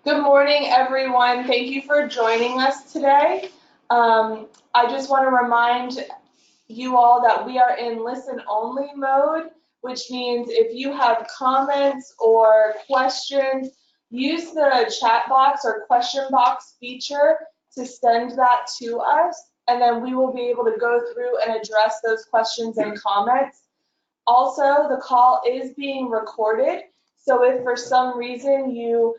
Good morning, everyone. Thank you for joining us today. I just want to remind you all that we are in listen-only mode, which means if you have comments or questions, use the chat box or question box feature to send that to us, and then we will be able to go through and address those questions and comments. Also, the call is being recorded, so if for some reason you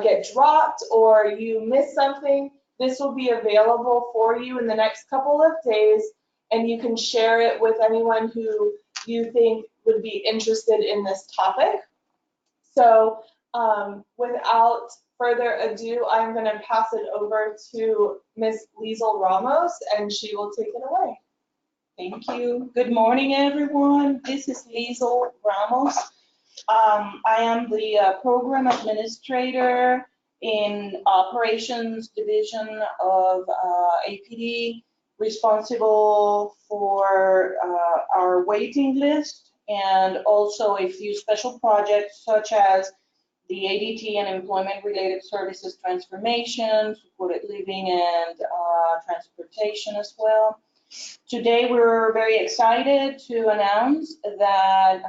get dropped or you miss something, this will be available for you in the next couple of days, and you can share it with anyone who you think would be interested in this topic. So without further ado, I'm going to pass it over to Ms. Liesl Ramos, and she will take it away. Thank you. Good morning, everyone. This is Liesl Ramos. I am the program administrator in operations division of APD, responsible for our waiting list and also a few special projects such as the ADT and employment-related services transformation, supported living, and transportation as well. Today, we're very excited to announce that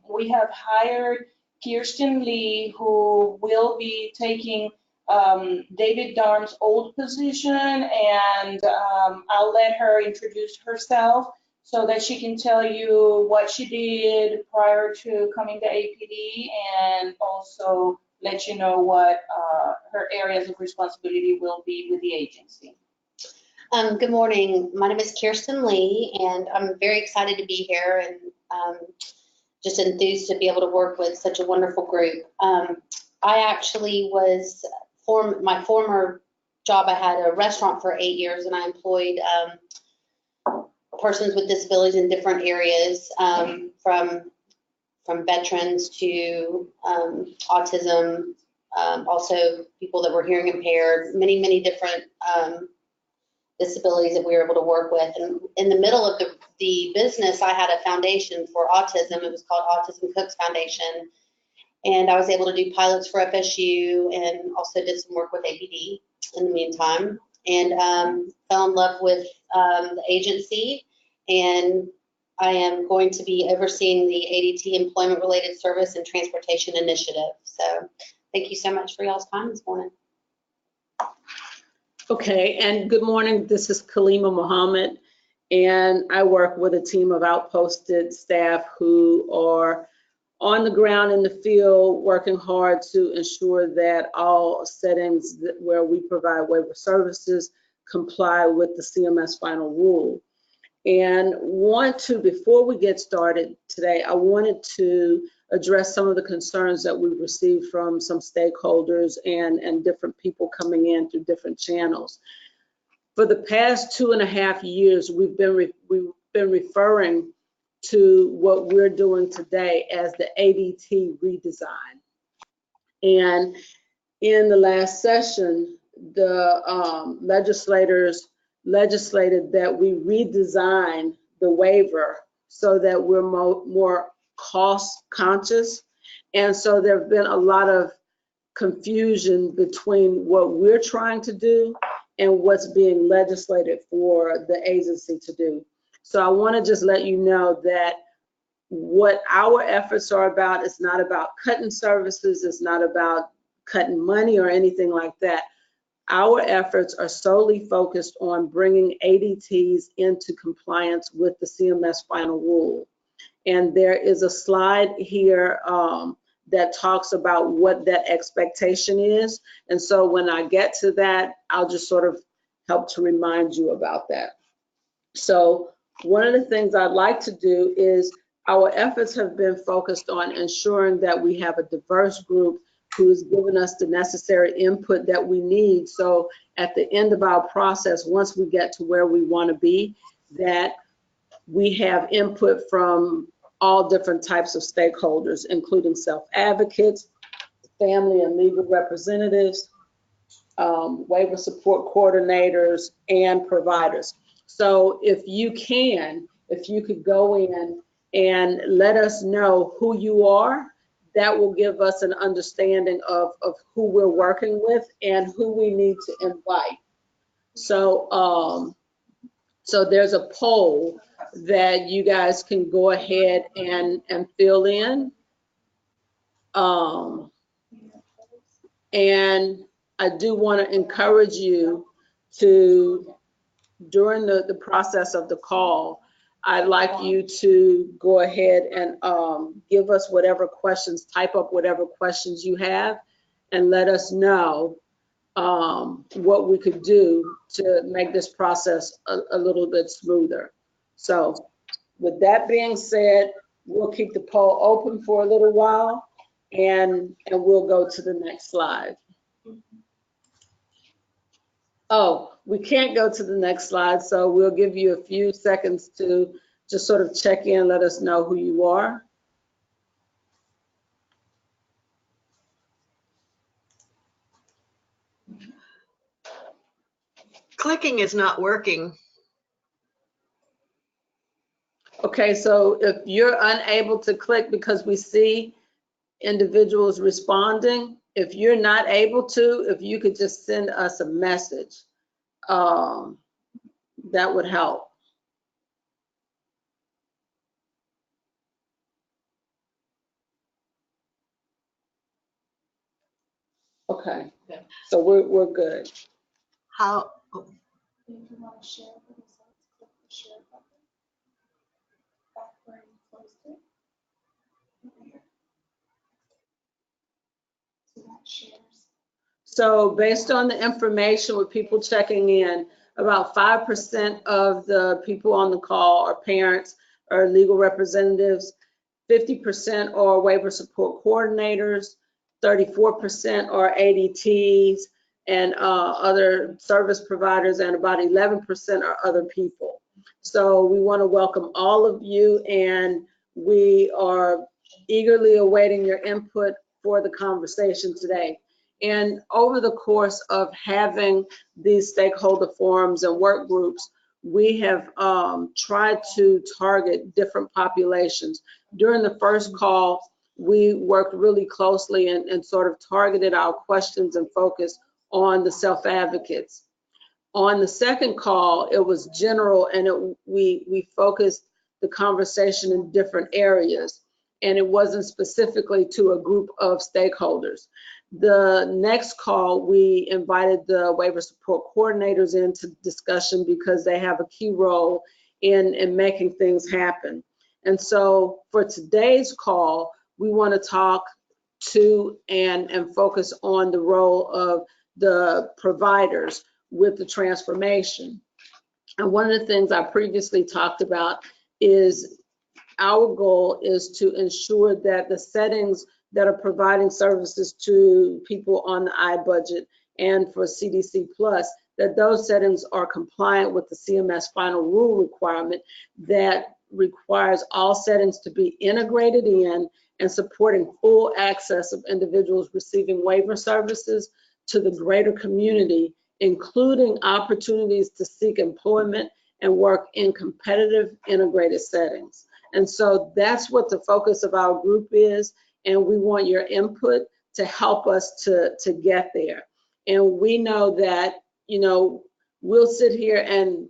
we have hired Kirsten Lee, who will be taking David Darm's old position, and I'll let her introduce herself so that she can tell you what she did prior to coming to APD, and also let you know what her areas of responsibility will be with the agency. Good morning. My name is Kirsten Lee, and I'm very excited to be here and just enthused to be able to work with such a wonderful group. I actually was, my former job, I had a restaurant for 8 years, and I employed persons with disabilities in different areas, from veterans to autism, also people that were hearing impaired, many different disabilities that we were able to work with. And in the middle of the business, I had a foundation for autism. It was called Autism Cooks Foundation. And I was able to do pilots for FSU and also did some work with APD in the meantime. And fell in love with the agency. And I am going to be overseeing the ADT Employment Related Service and Transportation Initiative. So thank you so much for y'all's time this morning. Okay, and good morning. This is Kalima Muhammad, and I work with a team of outposted staff who are on the ground in the field working hard to ensure that all settings where we provide waiver services comply with the CMS final rule. And before we get started today, I wanted to address some of the concerns that we've received from some stakeholders and different people coming in through different channels. For the past 2.5 years, we've been referring to what we're doing today as the ADT redesign. And in the last session, the legislators legislated that we redesign the waiver so that we're more cost conscious. And so there have been a lot of confusion between what we're trying to do and what's being legislated for the agency to do. So I want to just let you know that what our efforts are about is not about cutting services, it's not about cutting money or anything like that. Our efforts are solely focused on bringing ADTs into compliance with the CMS final rule. And there is a slide here that talks about what that expectation is. And so when I get to that, I'll just sort of help to remind you about that. So one of the things I'd like to do is our efforts have been focused on ensuring that we have a diverse group who has given us the necessary input that we need. So at the end of our process, once we get to where we want to be, that we have input from all different types of stakeholders, including self-advocates, family and legal representatives, waiver support coordinators, and providers. So if you could go in and let us know who you are, that will give us an understanding of who we're working with and who we need to invite. So, so there's a poll that you guys can go ahead and fill in. And I do want to encourage you to, during the process of the call, I'd like you to go ahead and give us whatever questions, type up whatever questions you have, and let us know what we could do to make this process a little bit smoother. So with that being said, we'll keep the poll open for a little while, and we'll go to the next slide. Oh, we can't go to the next slide, so we'll give you a few seconds to just sort of check in, let us know who you are. Clicking is not working. Okay, so if you're unable to click because we see individuals responding, if you're not able to, if you could just send us a message, that would help. Okay, so we're good. How? If you want to share the results, click the share button. Back where you closed it. Here. So that shares. So based on the information with people checking in, about 5% of the people on the call are parents or legal representatives, 50% are waiver support coordinators, 34% are ADTs and other service providers, and about 11% are other people. So we want to welcome all of you, and we are eagerly awaiting your input for the conversation today. And over the course of having these stakeholder forums and work groups, we have tried to target different populations. During the first call, we worked really closely and sort of targeted our questions and focus on the self-advocates. On the second call, it was general, and we focused the conversation in different areas, and it wasn't specifically to a group of stakeholders. The next call, we invited the waiver support coordinators into discussion because they have a key role in making things happen. And so for today's call, we want to talk to and focus on the role of the providers with the transformation. And one of the things I previously talked about is our goal is to ensure that the settings that are providing services to people on the iBudget and for CDC Plus, that those settings are compliant with the CMS final rule requirement that requires all settings to be integrated in and supporting full access of individuals receiving waiver services to the greater community, including opportunities to seek employment and work in competitive integrated settings. And so that's what the focus of our group is, and we want your input to help us to get there. And we know that, you know, we'll sit here and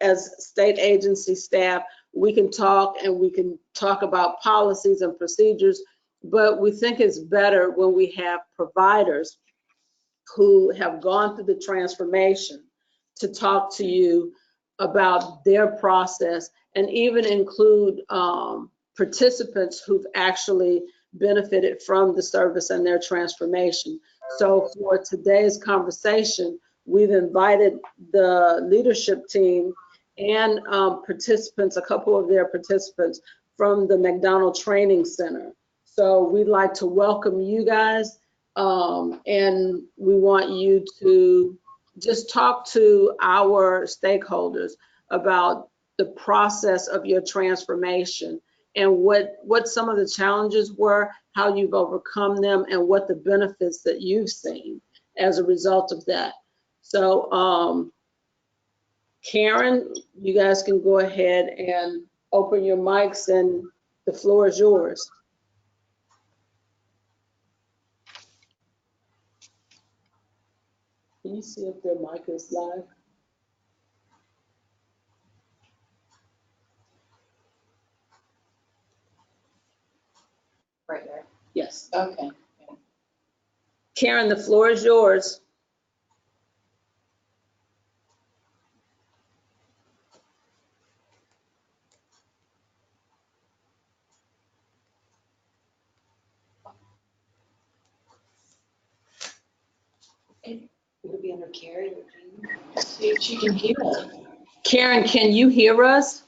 as state agency staff, we can talk and we can talk about policies and procedures, but we think it's better when we have providers who have gone through the transformation to talk to you about their process, and even include participants who've actually benefited from the service and their transformation. So for today's conversation, we've invited the leadership team and participants, a couple of their participants from the McDonald Training Center. So we'd like to welcome you guys, and we want you to just talk to our stakeholders about the process of your transformation and what some of the challenges were, how you've overcome them, and what the benefits that you've seen as a result of that. So Karen, you guys can go ahead and open your mics, and the floor is yours. Can you see if their mic is live? Right there. Yes. Okay. Karen, the floor is yours. It'll be under Carrie or Jean. See if she can hear us. Karen, can you hear us?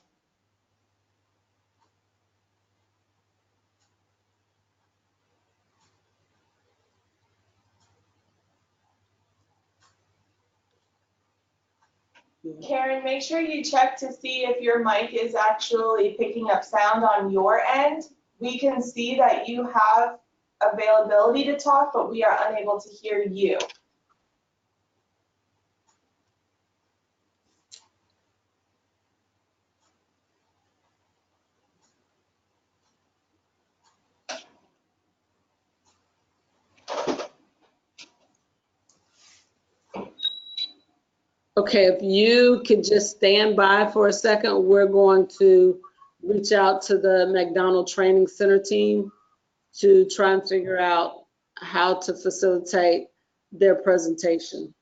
Karen, make sure you check to see if your mic is actually picking up sound on your end. We can see that you have availability to talk, but we are unable to hear you. Okay, if you could just stand by for a second, we're going to reach out to the McDonald Training Center team to try and figure out how to facilitate their presentation.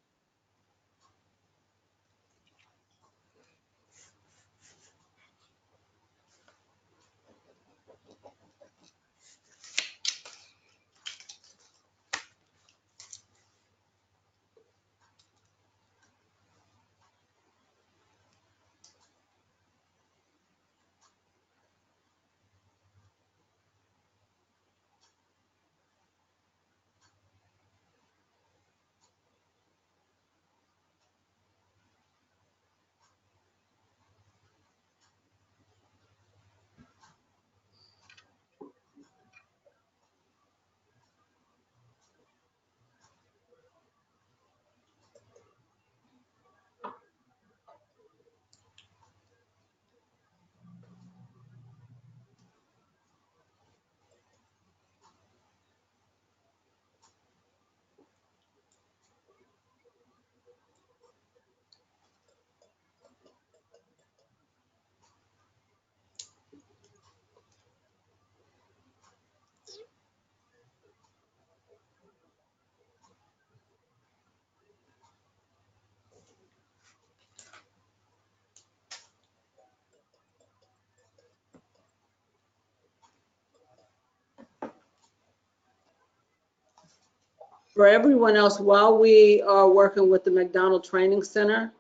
For everyone else, while we are working with the McDonald Training Center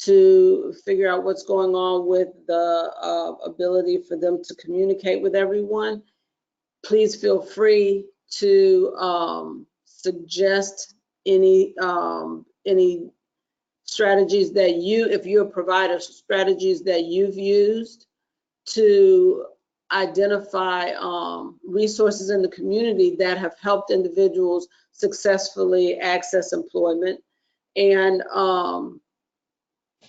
to figure out what's going on with the ability for them to communicate with everyone, please feel free to suggest any strategies that if you're a provider, strategies that you've used to identify resources in the community that have helped individuals successfully access employment. And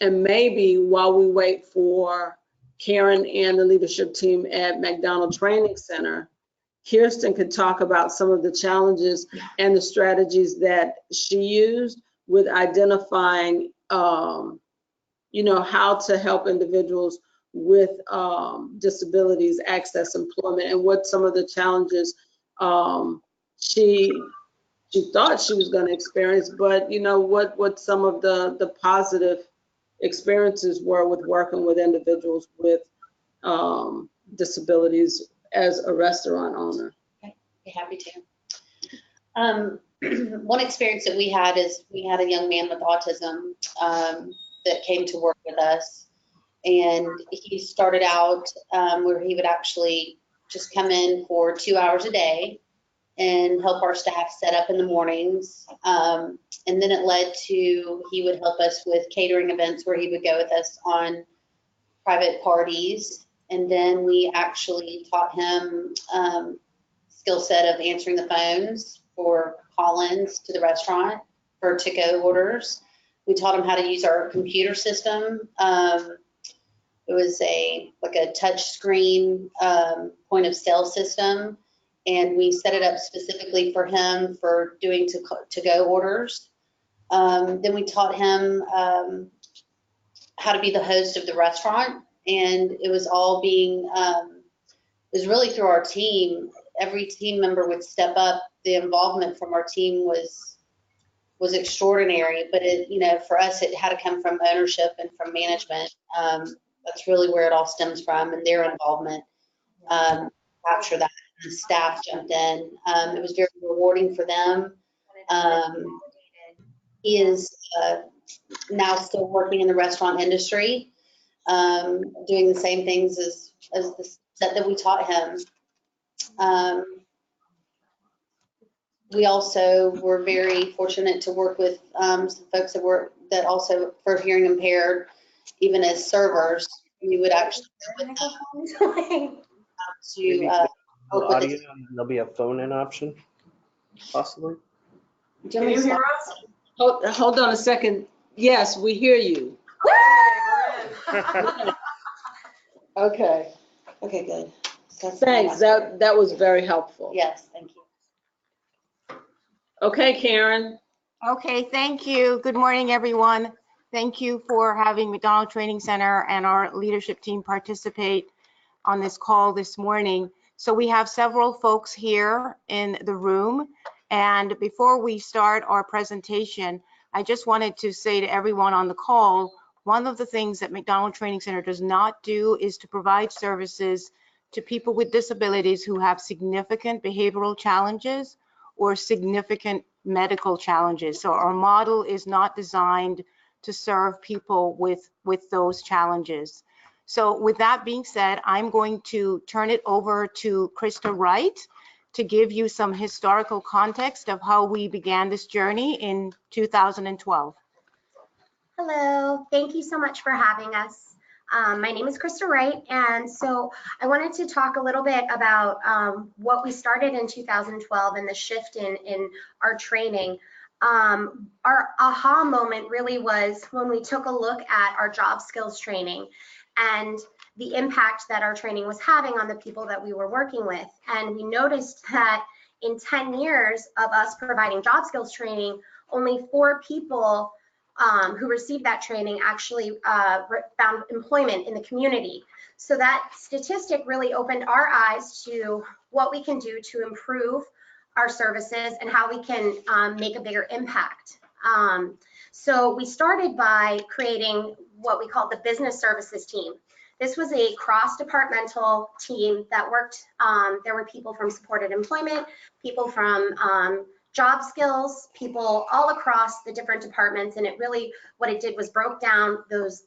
maybe while we wait for Karen and the leadership team at McDonald Training Center, Kirsten could talk about some of the challenges and the strategies that she used with identifying, how to help individuals with disabilities access employment, and what some of the challenges she thought she was going to experience, but what some of the positive experiences were with working with individuals with disabilities as a restaurant owner. Be happy to. One experience that we had is we had a young man with autism that came to work with us, and he started out where he would actually just come in for 2 hours a day and help our staff set up in the mornings. And then it led to he would help us with catering events where he would go with us on private parties. And then we actually taught him skill set of answering the phones for call-ins to the restaurant for to-go orders. We taught him how to use our computer system. It was a touch screen point of sale system, and we set it up specifically for him for doing to-go orders. Then we taught him how to be the host of the restaurant, and it was all being, it was really through our team. Every team member would step up. The involvement from our team was extraordinary, but it, you know, for us, it had to come from ownership and from management. That's really where it all stems from, and their involvement. Capture that. The staff jumped in. It was very rewarding for them. He is now still working in the restaurant industry, doing the same things as the set that we taught him. We also were very fortunate to work with some folks that also for hearing impaired, even as servers. We would actually work with them to work with Audio, there'll be a phone-in option, possibly. Can you hear us? Hold on a second. Yes, we hear you. Okay. Okay, good. Thanks. That was very helpful. Yes, thank you. Okay, Karen. Okay, thank you. Good morning, everyone. Thank you for having McDonald Training Center and our leadership team participate on this call this morning. So we have several folks here in the room. And before we start our presentation, I just wanted to say to everyone on the call, one of the things that McDonald Training Center does not do is to provide services to people with disabilities who have significant behavioral challenges or significant medical challenges. So our model is not designed to serve people with those challenges. So with that being said, I'm going to turn it over to Krista Wright to give you some historical context of how we began this journey in 2012. Hello, thank you so much for having us. My name is Krista Wright, and so I wanted to talk a little bit about what we started in 2012 and the shift in our training. Our aha moment really was when we took a look at our job skills training and the impact that our training was having on the people that we were working with. And we noticed that in 10 years of us providing job skills training, only 4 people who received that training actually found employment in the community. So that statistic really opened our eyes to what we can do to improve our services and how we can make a bigger impact. So we started by creating what we called the business services team. This was a cross-departmental team that worked, there were people from supported employment, people from job skills, people all across the different departments, and it really, what it did was broke down those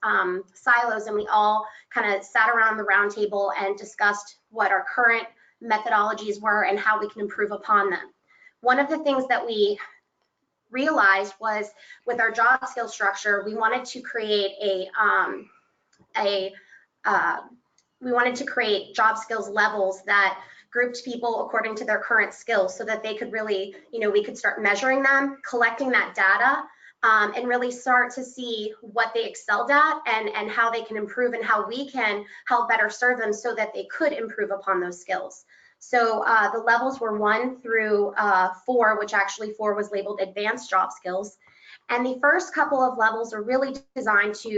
silos, and we all kind of sat around the round table and discussed what our current methodologies were and how we can improve upon them. One of the things that we realized was with our job skill structure, we wanted to create we wanted to create job skills levels that grouped people according to their current skills so that they could really, you know, we could start measuring them, collecting that data, and really start to see what they excelled at and how they can improve and how we can help better serve them so that they could improve upon those skills. So the levels were 1 through 4, which actually 4 was labeled advanced job skills. And the first couple of levels are really designed to,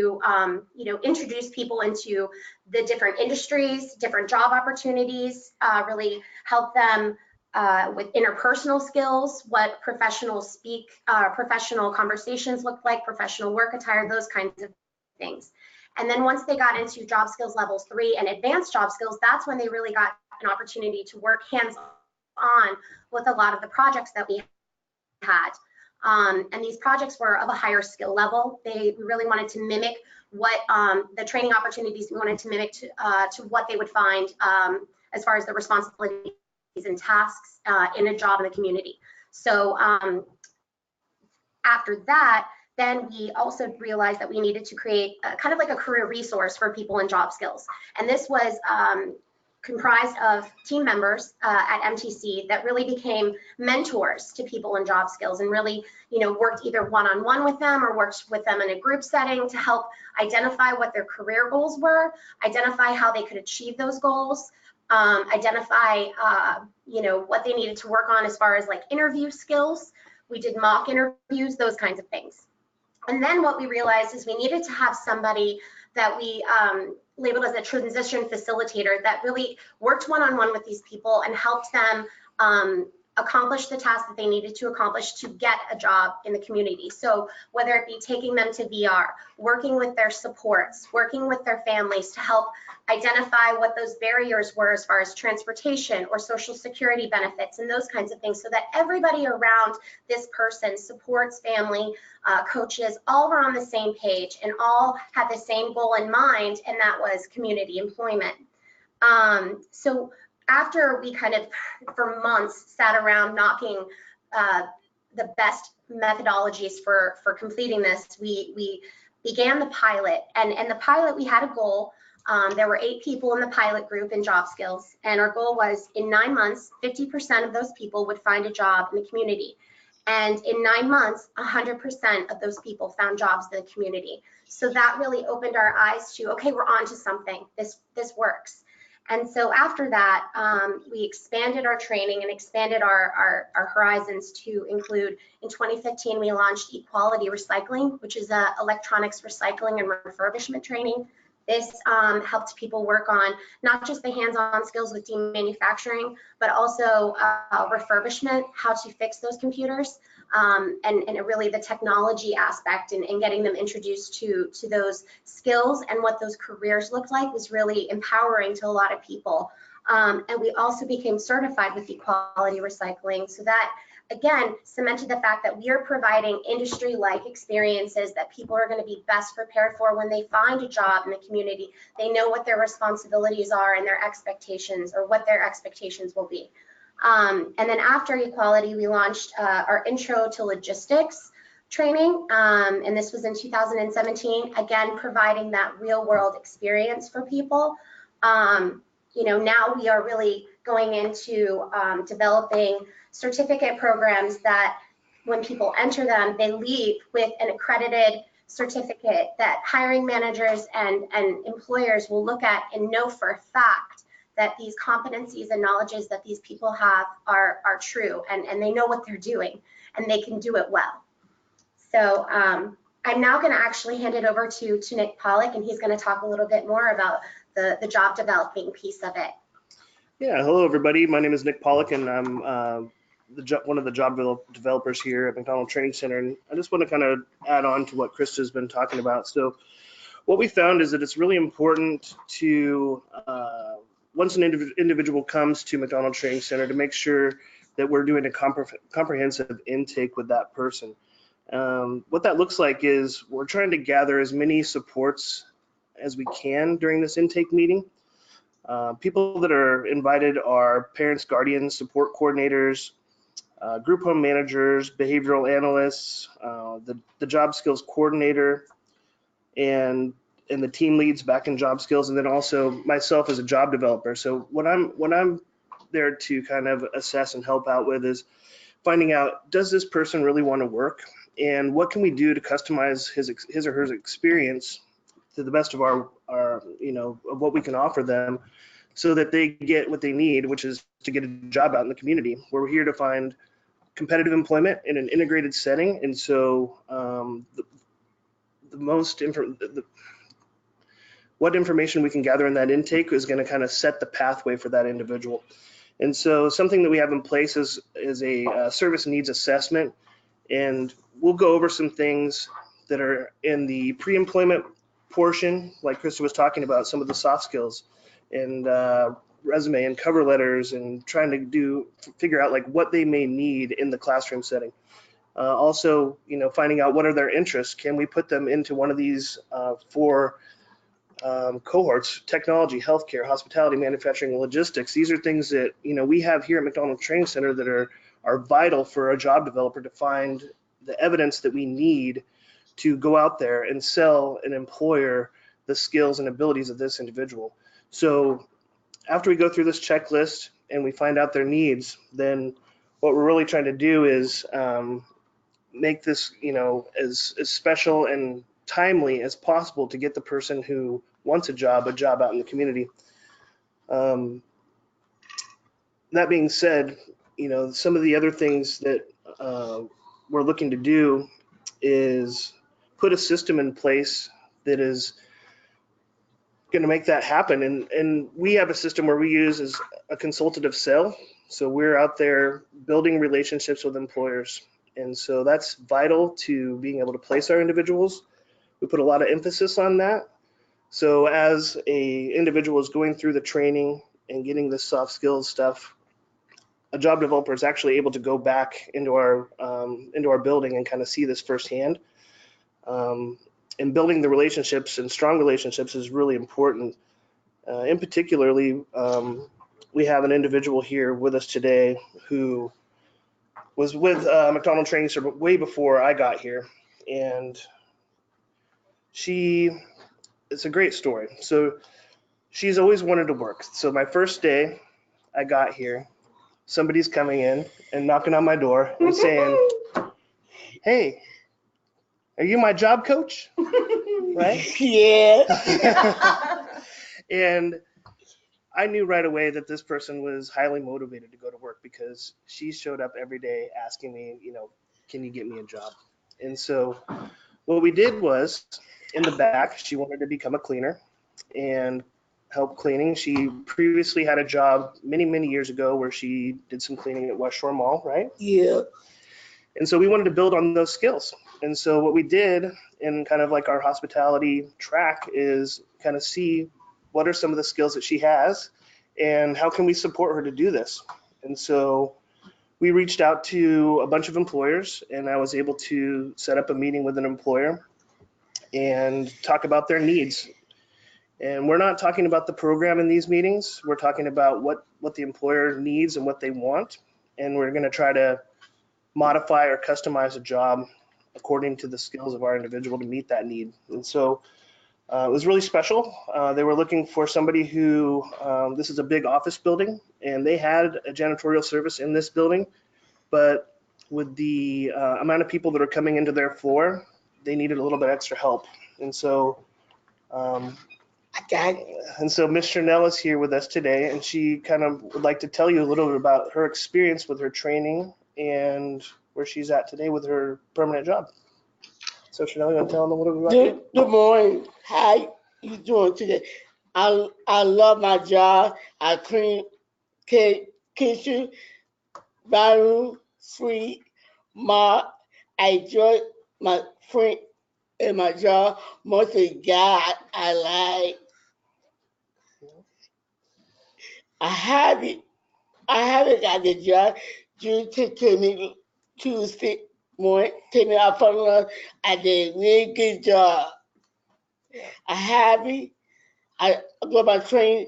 you know, introduce people into the different industries, different job opportunities, really help them with interpersonal skills, what professional conversations look like, professional work attire, those kinds of things. And then once they got into job skills levels 3 and advanced job skills, that's when they really got an opportunity to work hands-on with a lot of the projects that we had. And these projects were of a higher skill level. We really wanted to mimic what the training opportunities we wanted to mimic to what they would find as far as the responsibilities and tasks in a job in the community. So after that, then we also realized that we needed to create kind of like a career resource for people in job skills. And this was comprised of team members at MTC that really became mentors to people in job skills and really, you know, worked either one-on-one with them or worked with them in a group setting to help identify what their career goals were, identify how they could achieve those goals, identify, you know, what they needed to work on as far as like interview skills. We did mock interviews, those kinds of things. And then what we realized is we needed to have somebody that we labeled as a transition facilitator that really worked one-on-one with these people and helped them accomplish the task that they needed to accomplish to get a job in the community. So whether it be taking them to VR, working with their supports, working with their families to help identify what those barriers were as far as transportation or social security benefits and those kinds of things, so that everybody around this person, supports, family, coaches, all were on the same page and all had the same goal in mind, and that was community employment. So after we kind of, for months, sat around knocking the best methodologies for completing this, we began the pilot. And the pilot, we had a goal. There were 8 people in the pilot group in job skills, and our goal was in 9 months, 50% of those people would find a job in the community. And in 9 months, 100% of those people found jobs in the community. So that really opened our eyes to, okay, we're on to something. This works. And so after that, we expanded our training and expanded our horizons to include, in 2015, we launched Equality Recycling, which is electronics recycling and refurbishment training. This helped people work on not just the hands-on skills with demanufacturing, but also refurbishment, how to fix those computers, and really the technology aspect and getting them introduced to those skills and what those careers looked like was really empowering to a lot of people. And we also became certified with Equality Recycling, so that again cemented the fact that we are providing industry-like experiences that people are going to be best prepared for when they find a job in the community. They know what their responsibilities are and their expectations, or what their expectations will be. And then after Equality, we launched our Intro to Logistics training, and this was in 2017, again providing that real-world experience for people. You know, now we are really going into developing certificate programs that when people enter them, they leave with an accredited certificate that hiring managers and employers will look at and know for a fact that these competencies and knowledges that these people have are true, and they know what they're doing and they can do it well. So I'm now going to actually hand it over to Nick Pollock, and he's going to talk a little bit more about the job developing piece of it. Yeah, hello everybody. My name is Nick Pollock, and I'm one of the job developers here at McDonald Training Center. And I just want to kind of add on to what Krista's been talking about. So what we found is that it's really important to, once an individual comes to McDonald Training Center, to make sure that we're doing a comprehensive intake with that person. What that looks like is we're trying to gather as many supports as we can during this intake meeting. People that are invited are parents, guardians, support coordinators, group home managers, behavioral analysts, the job skills coordinator, and the team leads back in job skills, and then also myself as a job developer. So what I'm there to kind of assess and help out with is finding out, does this person really want to work, and what can we do to customize his or her experience to the best of our of what we can offer them, so that they get what they need, which is to get a job out in the community. We're here to find competitive employment in an integrated setting, and so what information we can gather in that intake is going to kind of set the pathway for that individual. And so something that we have in place is a service needs assessment, and we'll go over some things that are in the pre-employment portion, like Krista was talking about, some of the soft skills and resume and cover letters, and trying to figure out like what they may need in the classroom setting. Also, finding out what are their interests. Can we put them into one of these 4 cohorts: technology, healthcare, hospitality, manufacturing, and logistics? These are things that we have here at McDonald Training Center that are vital for a job developer to find the evidence that we need to go out there and sell an employer the skills and abilities of this individual. So after we go through this checklist and we find out their needs, then what we're really trying to do is make this as special and timely as possible to get the person who wants a job out in the community. That being said, some of the other things that we're looking to do is put a system in place that is going to make that happen. And we have a system where we use is a consultative sell. So we're out there building relationships with employers. And so that's vital to being able to place our individuals. We put a lot of emphasis on that. So as a individual is going through the training and getting this soft skills stuff, a job developer is actually able to go back into our building and kind of see this firsthand. And building the relationships and strong relationships is really important. In particularly, we have an individual here with us today who was with McDonald Training Center way before I got here, and it's a great story. So she's always wanted to work. So my first day I got here, somebody's coming in and knocking on my door and saying, "Hey, are you my job coach?" Right? Yeah. And I knew right away that this person was highly motivated to go to work because she showed up every day asking me, can you get me a job? And so what we did was, in the back, she wanted to become a cleaner and help cleaning. She previously had a job many, many years ago where she did some cleaning at West Shore Mall, right? Yeah. And so we wanted to build on those skills. And so what we did in kind of like our hospitality track is kind of see what are some of the skills that she has and how can we support her to do this. And so we reached out to a bunch of employers, and I was able to set up a meeting with an employer and talk about their needs. And we're not talking about the program in these meetings. We're talking about what the employer needs and what they want. And we're going to try to modify or customize a job according to the skills of our individual to meet that need. And so it was really special. They were looking for somebody who, this is a big office building, and they had a janitorial service in this building, but with the amount of people that are coming into their floor, they needed a little bit extra help. And so Ms. Chanel is here with us today, and she kind of would like to tell you a little bit about her experience with her training and where she's at today with her permanent job. So Chanel, you want to tell them a little bit about you? Good morning. How you doing today? I love my job. I clean kitchen, bathroom, suite, mop. I enjoy my friend and my job. Mostly God I like. I haven't got the job due to me Tuesday morning. Take me out for lunch. I did a really good job. I happy. I go by train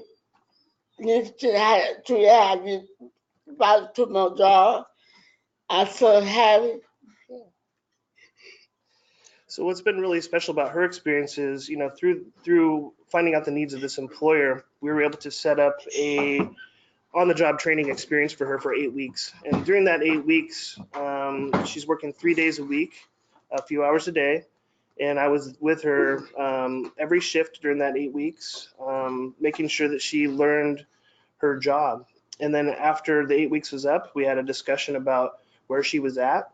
to about to my job. I so happy. So what's been really special about her experience is, through finding out the needs of this employer, we were able to set up a on-the-job training experience for her for 8 weeks. And during that 8 weeks, she's working 3 days a week, a few hours a day. And I was with her every shift during that 8 weeks, making sure that she learned her job. And then after the 8 weeks was up, we had a discussion about where she was at.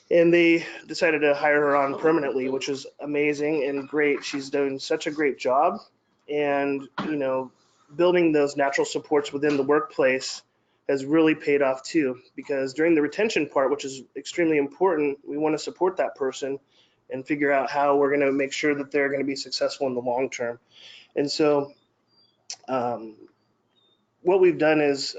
And they decided to hire her on permanently, which was amazing and great. She's doing such a great job. And, building those natural supports within the workplace has really paid off too, because during the retention part, which is extremely important, we want to support that person and figure out how we're going to make sure that they're going to be successful in the long term. And so what we've done is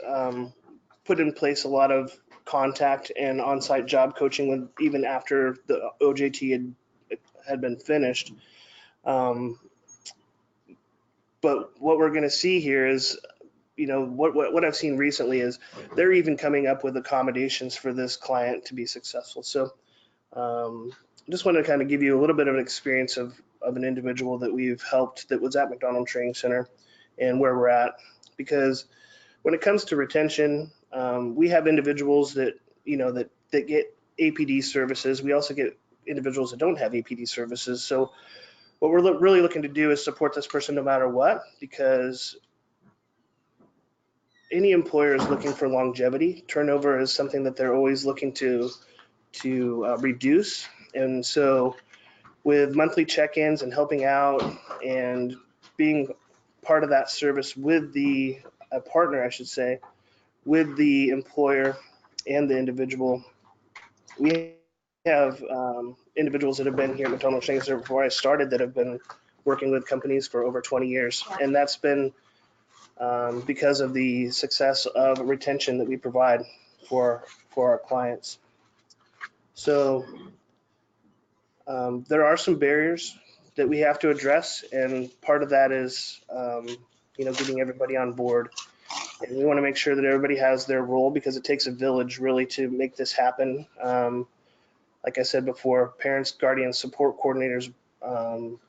put in place a lot of contact and on-site job coaching with, even after the OJT had been finished. But what we're going to see here is, what I've seen recently is they're even coming up with accommodations for this client to be successful. So I just want to kind of give you a little bit of an experience of an individual that we've helped that was at McDonald Training Center and where we're at. Because when it comes to retention, we have individuals that, that get APD services. We also get individuals that don't have APD services. So what we're really looking to do is support this person no matter what, because any employer is looking for longevity. Turnover is something that they're always looking to reduce. And so with monthly check-ins and helping out and being part of that service with a partner, I should say, with the employer and the individual, we have individuals that have been here at McDonald Training Center before I started that have been working with companies for over 20 years. And that's been because of the success of retention that we provide for our clients. So there are some barriers that we have to address, and part of that is getting everybody on board. And we want to make sure that everybody has their role, because it takes a village really to make this happen. Like I said before, parents, guardians, support coordinators,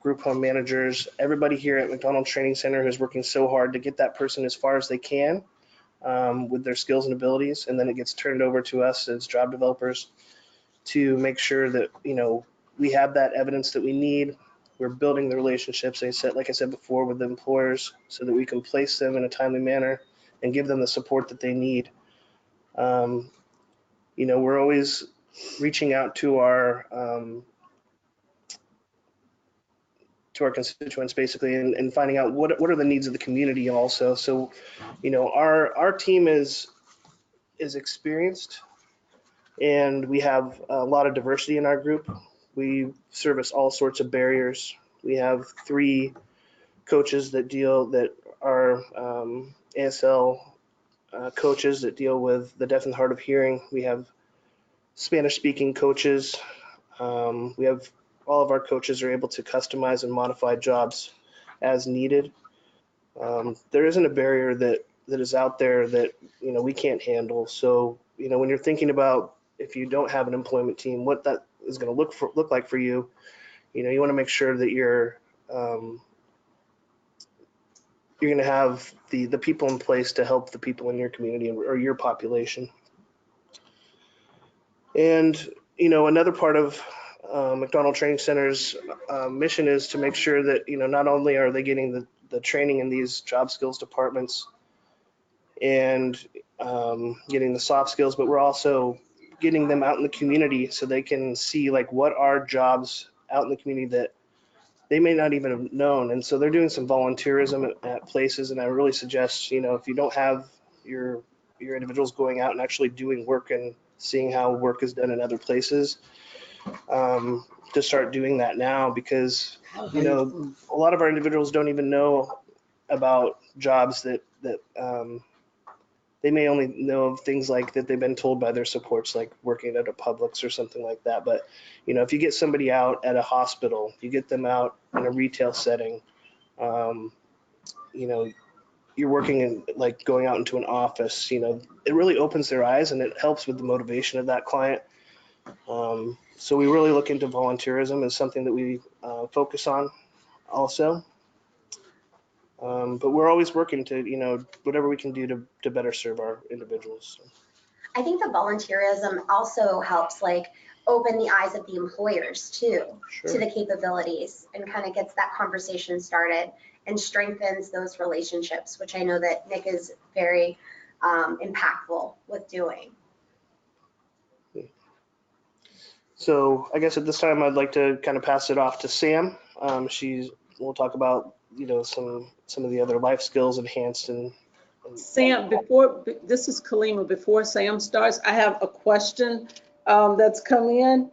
group home managers, everybody here at McDonald Training Center who's working so hard to get that person as far as they can with their skills and abilities, and then it gets turned over to us as job developers to make sure that we have that evidence that we need. We're building the relationships, like I said before, with the employers, so that we can place them in a timely manner and give them the support that they need. We're always reaching out to our constituents basically, and finding out what are the needs of the community also. So, our team is experienced, and we have a lot of diversity in our group. We service all sorts of barriers. We have 3 coaches that are ASL coaches that deal with the deaf and hard of hearing. We have Spanish-speaking coaches. We have all of our coaches are able to customize and modify jobs as needed. There isn't a barrier that is out there that we can't handle. So when you're thinking about if you don't have an employment team, what that is going to look like for you, you want to make sure that you're going to have the people in place to help the people in your community or your population. And another part of McDonald Training Center's mission is to make sure that not only are they getting the training in these job skills departments and getting the soft skills, but we're also getting them out in the community so they can see what are jobs out in the community that they may not even have known. And so they're doing some volunteerism at places, and I really suggest if you don't have your individuals going out and actually doing work and seeing how work is done in other places, to start doing that now, because a lot of our individuals don't even know about jobs that they may only know of things like that they've been told by their supports, like working at a Publix or something like that. But if you get somebody out at a hospital, you get them out in a retail setting, you're working in going out into an office, it really opens their eyes and it helps with the motivation of that client. So we really look into volunteerism as something that we focus on also. But we're always working to, whatever we can do to better serve our individuals. I think the volunteerism also helps open the eyes of the employers too, Sure. to the capabilities, and kind of gets that conversation started and strengthens those relationships, which I know that Nick is very impactful with doing. So I guess at this time I'd like to kind of pass it off to Sam. We'll talk about some of the other life skills enhanced and Sam, this is Kalima. Before Sam starts, I have a question that's come in.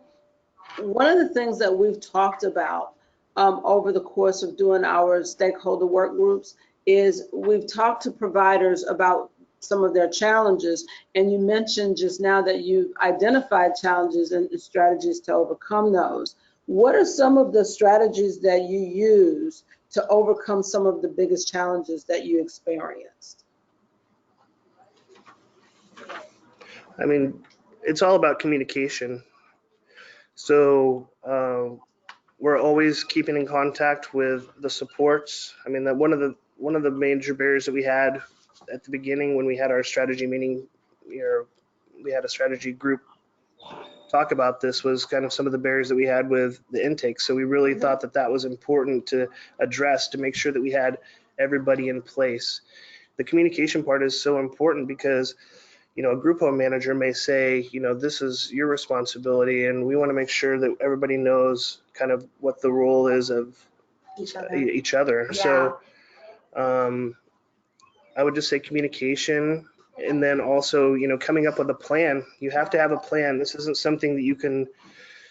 One of the things that we've talked about over the course of doing our stakeholder work groups is we've talked to providers about some of their challenges, and you mentioned just now that you've identified challenges and strategies to overcome those. What are some of the strategies that you use to overcome some of the biggest challenges that you experienced? I mean, it's all about communication. So we're always keeping in contact with the supports. I mean, that one of the major barriers that we had at the beginning when we had our strategy meeting, we had a strategy group talk about this, was kind of some of the barriers that we had with the intake. So we really thought that was important to address, to make sure that we had everybody in place. The communication part is so important because you know, a group home manager may say, you know, this is your responsibility, and we want to make sure that everybody knows kind of what the role is of each other. Yeah. So I would just say communication, and then also, you know, coming up with a plan. You have to have a plan. This isn't something that you can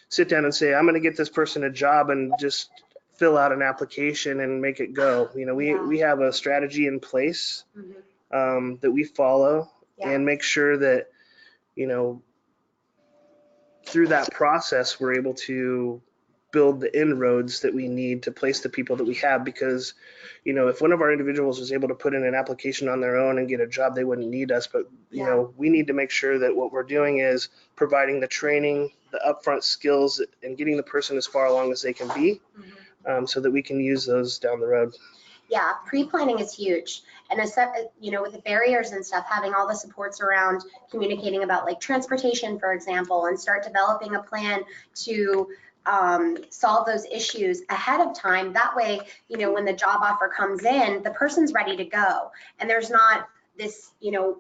sit down and say, I'm going to get this person a job and just fill out an application and make it go. You know, we have a strategy in place that we follow and make sure that, you know, through that process, we're able to build the inroads that we need to place the people that we have. Because, you know, if one of our individuals was able to put in an application on their own and get a job, they wouldn't need us. But, you know, we need to make sure that what we're doing is providing the training, the upfront skills, and getting the person as far along as they can be, so that we can use those down the road. Yeah, pre-planning is huge. And you know, with the barriers and stuff, having all the supports around communicating about like transportation, for example, and start developing a plan to solve those issues ahead of time. That way, you know, when the job offer comes in, the person's ready to go. And there's not this, you know,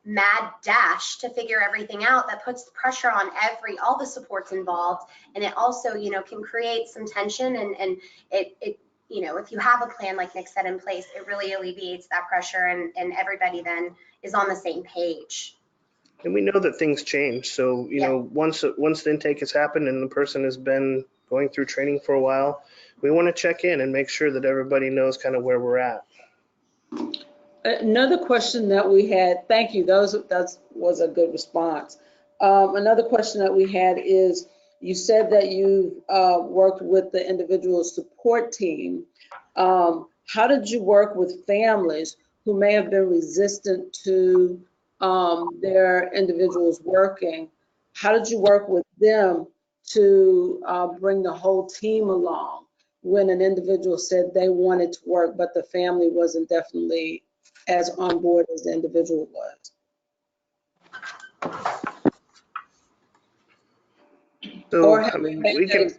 mad dash to figure everything out that puts pressure on all the supports involved. And it also, you know, can create some tension, and it you know, if you have a plan, like Nick said, in place, it really alleviates that pressure, and everybody then is on the same page. And we know that things change. So, you know, once the intake has happened and the person has been going through training for a while, we want to check in and make sure that everybody knows kind of where we're at. Another question that we had, thank you, that was a good response. Another question that we had is, you said that you worked with the individual support team. How did you work with families who may have been resistant to their individuals working? How did you work with them to bring the whole team along when an individual said they wanted to work, but the family wasn't definitely as on board as the individual was? So, I mean, we can,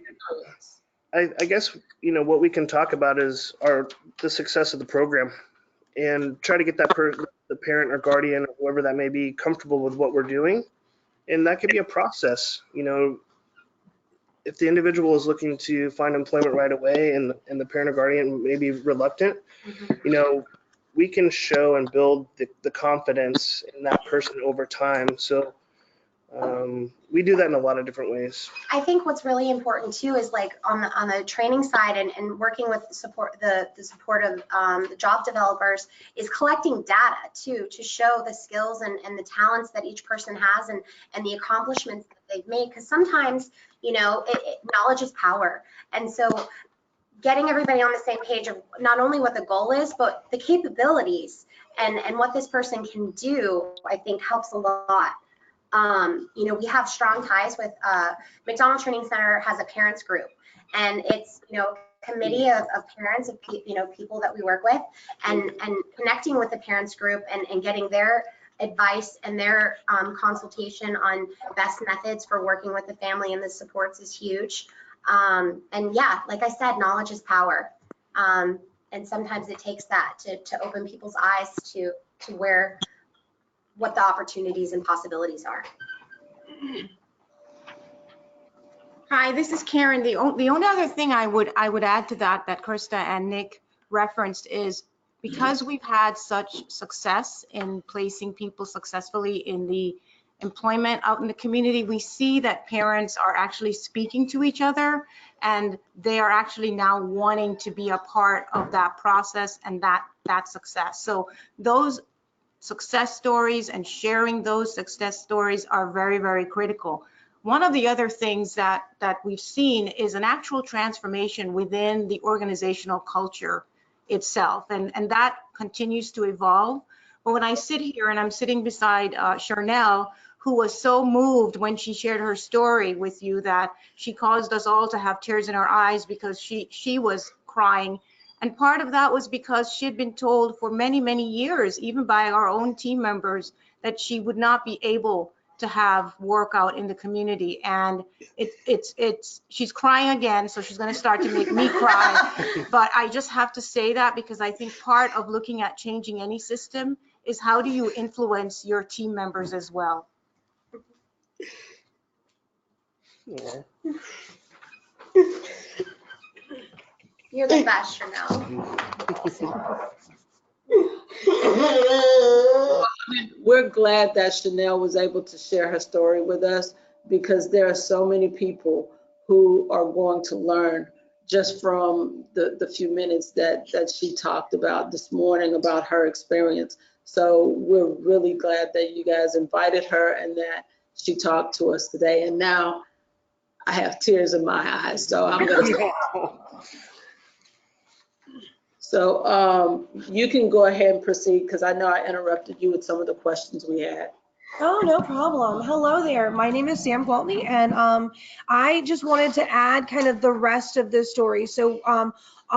I guess, you know, what we can talk about is the success of the program, and try to get that the parent or guardian or whoever that may be comfortable with what we're doing. And that could be a process. You know, if the individual is looking to find employment right away and the parent or guardian may be reluctant, you know, we can show and build the confidence in that person over time. So we do that in a lot of different ways. I think what's really important too is like on the training side and working with the support of the job developers is collecting data too, to show the skills and the talents that each person has and the accomplishments that they've made. Because sometimes, you know, knowledge is power. And so getting everybody on the same page of not only what the goal is, but the capabilities and what this person can do, I think helps a lot. You know, we have strong ties with McDonald Training Center has a parents group, and it's, you know, committee of parents, of you know, people that we work with, and connecting with the parents group and getting their advice and their consultation on best methods for working with the family and the supports is huge. And yeah, like I said, knowledge is power. And sometimes it takes that to open people's eyes to what the opportunities and possibilities are. Hi, this is Karen. The only other thing I would add to that Krista and Nick referenced is, because we've had such success in placing people successfully in the employment out in the community, we see that parents are actually speaking to each other, and they are actually now wanting to be a part of that process and that success. So those success stories and sharing those success stories are very, very critical. One of the other things that we've seen is an actual transformation within the organizational culture itself, and that continues to evolve. But when I sit here and I'm sitting beside Charnel, who was so moved when she shared her story with you that she caused us all to have tears in our eyes because she was crying. And part of that was because she had been told for many, many years, even by our own team members, that she would not be able to have work out in the community. And she's crying again, so she's going to start to make me cry. But I just have to say that because I think part of looking at changing any system is how do you influence your team members as well? Yeah. You're the best, Chanel. We're glad that Chanel was able to share her story with us, because there are so many people who are going to learn just from the few minutes that she talked about this morning about her experience. So we're really glad that you guys invited her and that she talked to us today. And now I have tears in my eyes, so I'm gonna. So you can go ahead and proceed, because I know I interrupted you with some of the questions we had. Oh, no problem. Hello there. My name is Sam Gwaltney, and I just wanted to add kind of the rest of this story. So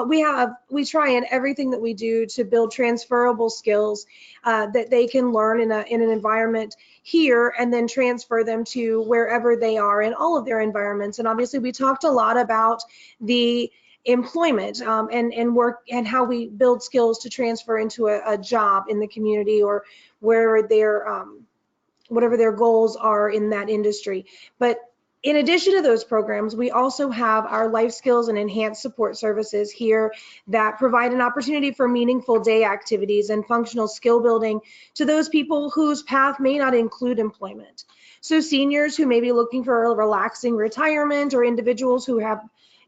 we try in everything that we do to build transferable skills that they can learn in an environment here, and then transfer them to wherever they are in all of their environments. And obviously, we talked a lot about the employment and work, and how we build skills to transfer into a job in the community, or where they're whatever their goals are in that industry. But in addition to those programs, we also have our life skills and enhanced support services here that provide an opportunity for meaningful day activities and functional skill building to those people whose path may not include employment. So seniors who may be looking for a relaxing retirement, or individuals who have,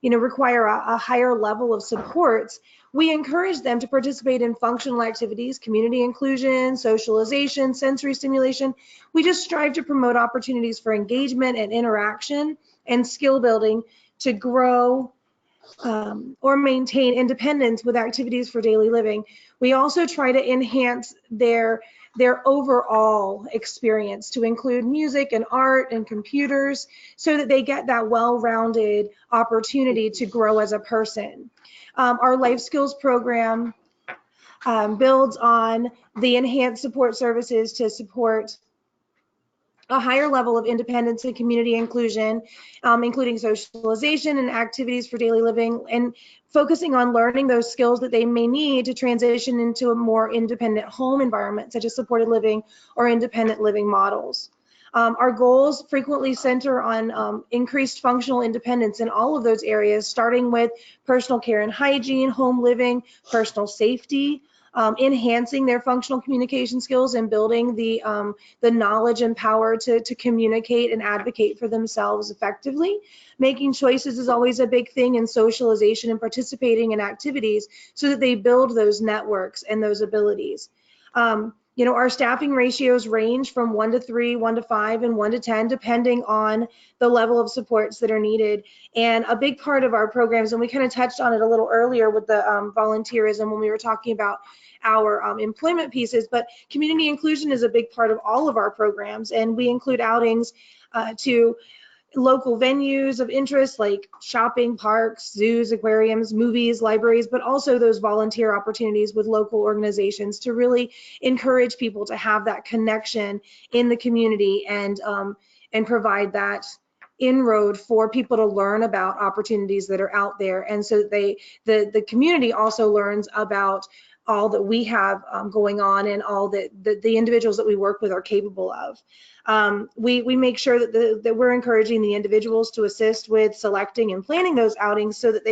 require a higher level of supports, we encourage them to participate in functional activities, community inclusion, socialization, sensory stimulation. We just strive to promote opportunities for engagement and interaction and skill building to grow or maintain independence with activities for daily living. We also try to enhance their overall experience to include music and art and computers, so that they get that well-rounded opportunity to grow as a person. Our life skills program builds on the enhanced support services to support a higher level of independence and community inclusion, including socialization and activities for daily living, and focusing on learning those skills that they may need to transition into a more independent home environment, such as supported living or independent living models. Our goals frequently center on increased functional independence in all of those areas, starting with personal care and hygiene, home living, personal safety, enhancing their functional communication skills, and building the knowledge and power to communicate and advocate for themselves effectively. Making choices is always a big thing in socialization and participating in activities, so that they build those networks and those abilities. Our staffing ratios range from 1 to 3, 1 to 5, and 1 to 10, depending on the level of supports that are needed. And a big part of our programs, and we kind of touched on it a little earlier with the volunteerism when we were talking about our employment pieces, but community inclusion is a big part of all of our programs. And we include outings to local venues of interest like shopping, parks, zoos, aquariums, movies, libraries, but also those volunteer opportunities with local organizations to really encourage people to have that connection in the community, and provide that inroad for people to learn about opportunities that are out there. And so the community also learns about all that we have going on, and all that the individuals that we work with are capable of. We make sure that we're encouraging the individuals to assist with selecting and planning those outings, so that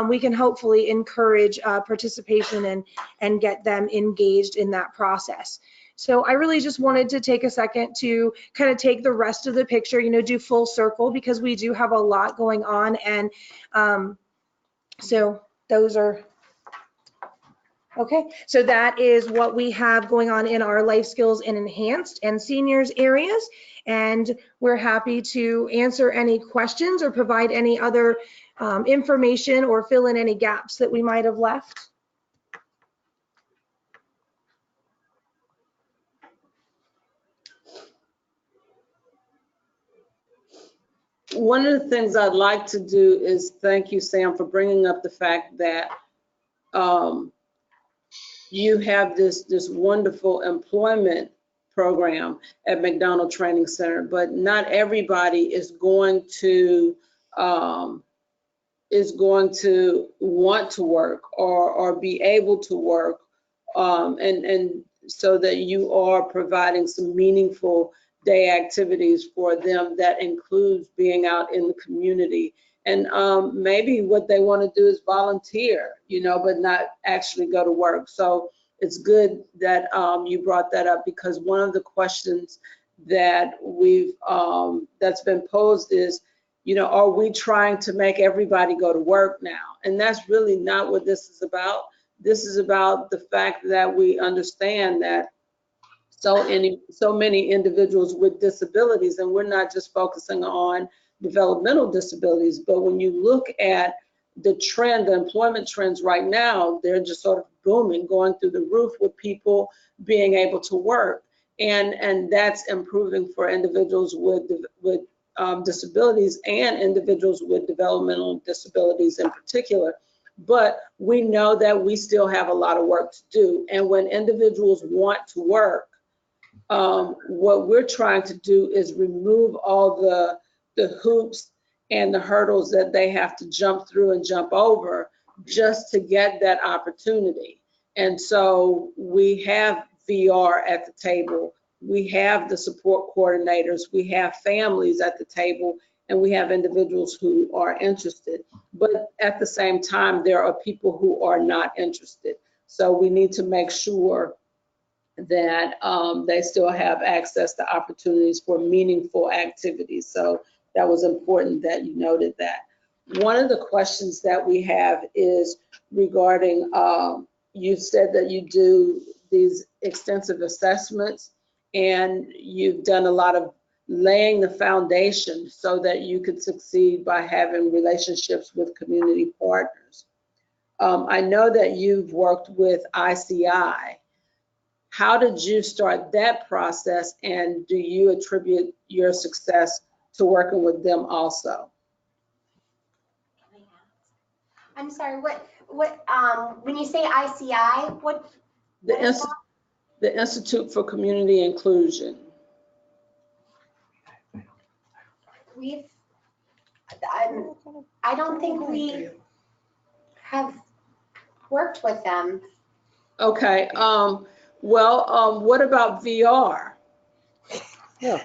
we can hopefully encourage participation and get them engaged in that process. So I really just wanted to take a second to kind of take the rest of the picture, do full circle, because we do have a lot going on. And so those are okay. So that is what we have going on in our life skills and enhanced and seniors areas. And we're happy to answer any questions or provide any other information or fill in any gaps that we might have left. One of the things I'd like to do is thank you, Sam, for bringing up the fact that you have this wonderful employment program at McDonald Training Center, but not everybody is going to want to work or be able to work. And so that you are providing some meaningful day activities for them that includes being out in the community. And maybe what they want to do is volunteer, but not actually go to work. So it's good that you brought that up, because one of the questions that that's been posed is, are we trying to make everybody go to work now? And that's really not what this is about. This is about the fact that we understand that so many individuals with disabilities, and we're not just focusing on developmental disabilities, but when you look at the employment trends right now, they're just sort of booming, going through the roof with people being able to work. And that's improving for individuals with disabilities and individuals with developmental disabilities in particular. But we know that we still have a lot of work to do. And when individuals want to work, what we're trying to do is remove all the hoops and the hurdles that they have to jump through and jump over just to get that opportunity. And so we have VR at the table, we have the support coordinators, we have families at the table, and we have individuals who are interested. But at the same time, there are people who are not interested. So we need to make sure that they still have access to opportunities for meaningful activities. So that was important that you noted that. One of the questions that we have is regarding, you said that you do these extensive assessments, and you've done a lot of laying the foundation so that you could succeed by having relationships with community partners. I know that you've worked with ICI. How did you start that process, and do you attribute your success to working with them also? I'm sorry, when you say ICI, what is that? The Institute for Community Inclusion. I don't think we have worked with them. Okay, well, what about VR? Yeah.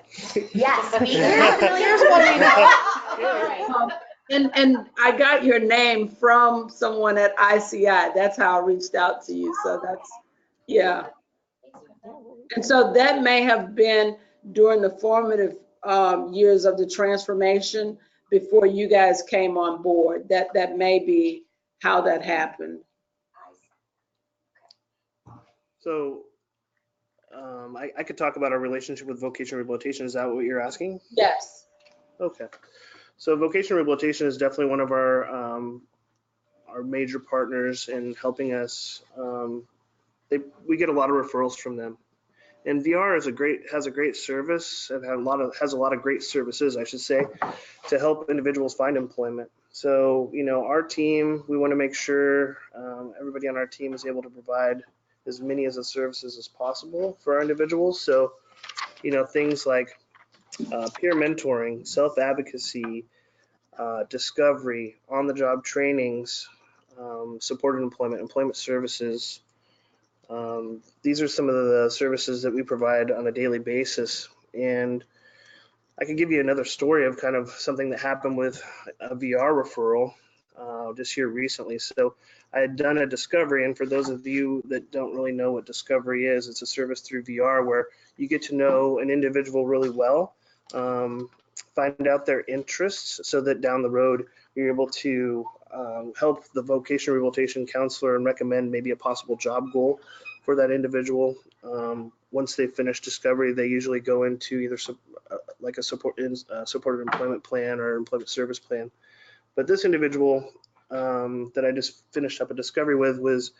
Yes, we Here's what we know. And I got your name from someone at ICI. That's how I reached out to you. So that's, yeah. And so that may have been during the formative years of the transformation before you guys came on board. That may be how that happened. So I could talk about our relationship with vocational rehabilitation. Is that what you're asking? Yes. Okay. So vocational rehabilitation is definitely one of our major partners in helping us. We get a lot of referrals from them, and VR has a great service and has a lot of great services, I should say, to help individuals find employment. So our team, we want to make sure everybody on our team is able to provide as many of the services as possible for our individuals. So things like peer mentoring, self-advocacy, discovery, on-the-job trainings, supported employment services. These are some of the services that we provide on a daily basis. And I can give you another story of kind of something that happened with a VR referral just here recently. So I had done a discovery, and for those of you that don't really know what discovery is, it's a service through VR where you get to know an individual really well, find out their interests so that down the road you're able to help the vocational rehabilitation counselor and recommend maybe a possible job goal for that individual. Once they finish discovery, they usually go into either like a supported employment plan or employment service plan. But this individual that I just finished up a discovery with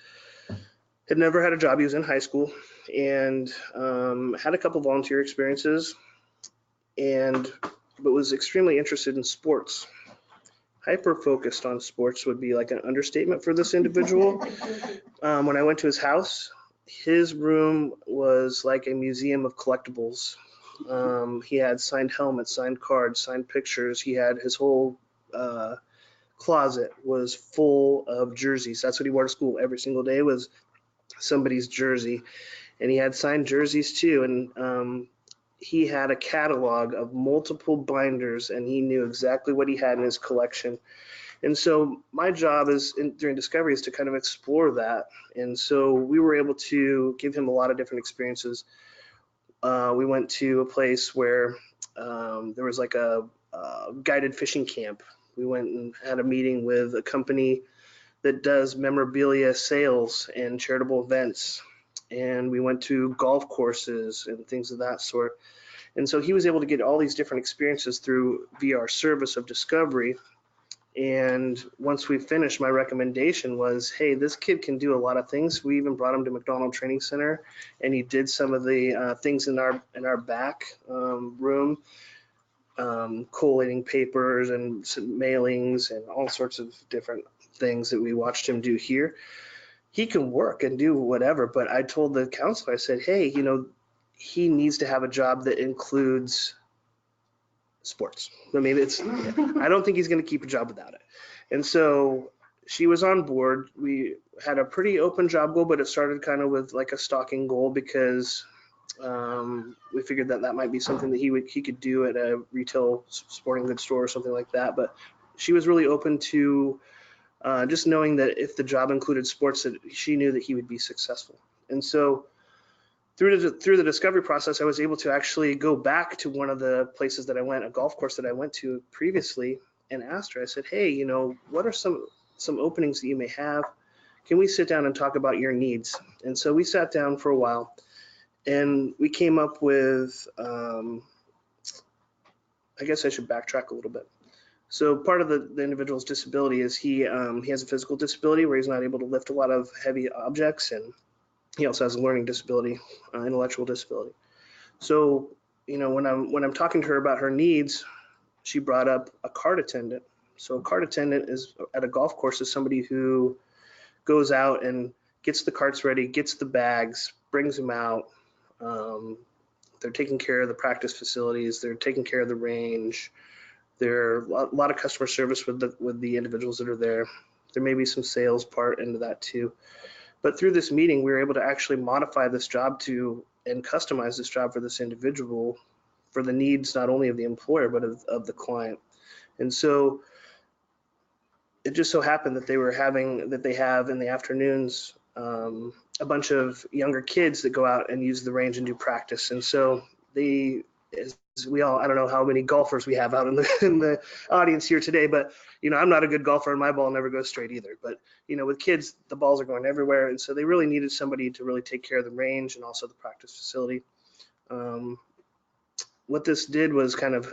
had never had a job. He was in high school and had a couple volunteer experiences, but was extremely interested in sports. Hyper focused on sports would be like an understatement for this individual. When I went to his house, his room was like a museum of collectibles. He had signed helmets, signed cards, signed pictures. He had his whole closet was full of jerseys. That's what he wore to school every single day, was somebody's jersey. and he had signed jerseys too. And he had a catalog of multiple binders, and he knew exactly what he had in his collection. And so my job during Discovery is to kind of explore that. And so we were able to give him a lot of different experiences. We went to a place where there was like a guided fishing camp. We went and had a meeting with a company that does memorabilia sales and charitable events. And we went to golf courses and things of that sort. And so he was able to get all these different experiences through VR service of Discovery. And once we finished, my recommendation was, hey, this kid can do a lot of things. We even brought him to McDonald Training Center, and he did some of the things in our back room, collating papers and some mailings and all sorts of different things that we watched him do here. He can work and do whatever, but I told the counselor, I said, hey, he needs to have a job that includes sports. I mean, I don't think he's going to keep a job without it. And so she was on board. We had a pretty open job goal, but it started kind of with like a stalking goal because we figured that might be something that he could do at a retail sporting goods store or something like that. But she was really open to just knowing that if the job included sports, that she knew that he would be successful. And so through the discovery process, I was able to actually go back to one of the places that I went, a golf course that I went to previously, and asked her, I said, hey, what are some openings that you may have? Can we sit down and talk about your needs? And so we sat down for a while, and we came up with, I guess I should backtrack a little bit. So part of the individual's disability is he has a physical disability where he's not able to lift a lot of heavy objects, and he also has a learning disability, intellectual disability. So, when I'm talking to her about her needs, she brought up a cart attendant. So a cart attendant is at a golf course is somebody who goes out and gets the carts ready, gets the bags, brings them out. They're taking care of the practice facilities. They're taking care of the range. There are a lot of customer service with the individuals that are there. There may be some sales part into that too. But through this meeting, we were able to actually modify this job and customize this job for this individual for the needs not only of the employer, but of the client. And so it just so happened that they have in the afternoons a bunch of younger kids that go out and use the range and do practice. And so I don't know how many golfers we have out in the audience here today, but I'm not a good golfer and my ball never goes straight either. But with kids, the balls are going everywhere, and so they really needed somebody to really take care of the range and also the practice facility. What this did was kind of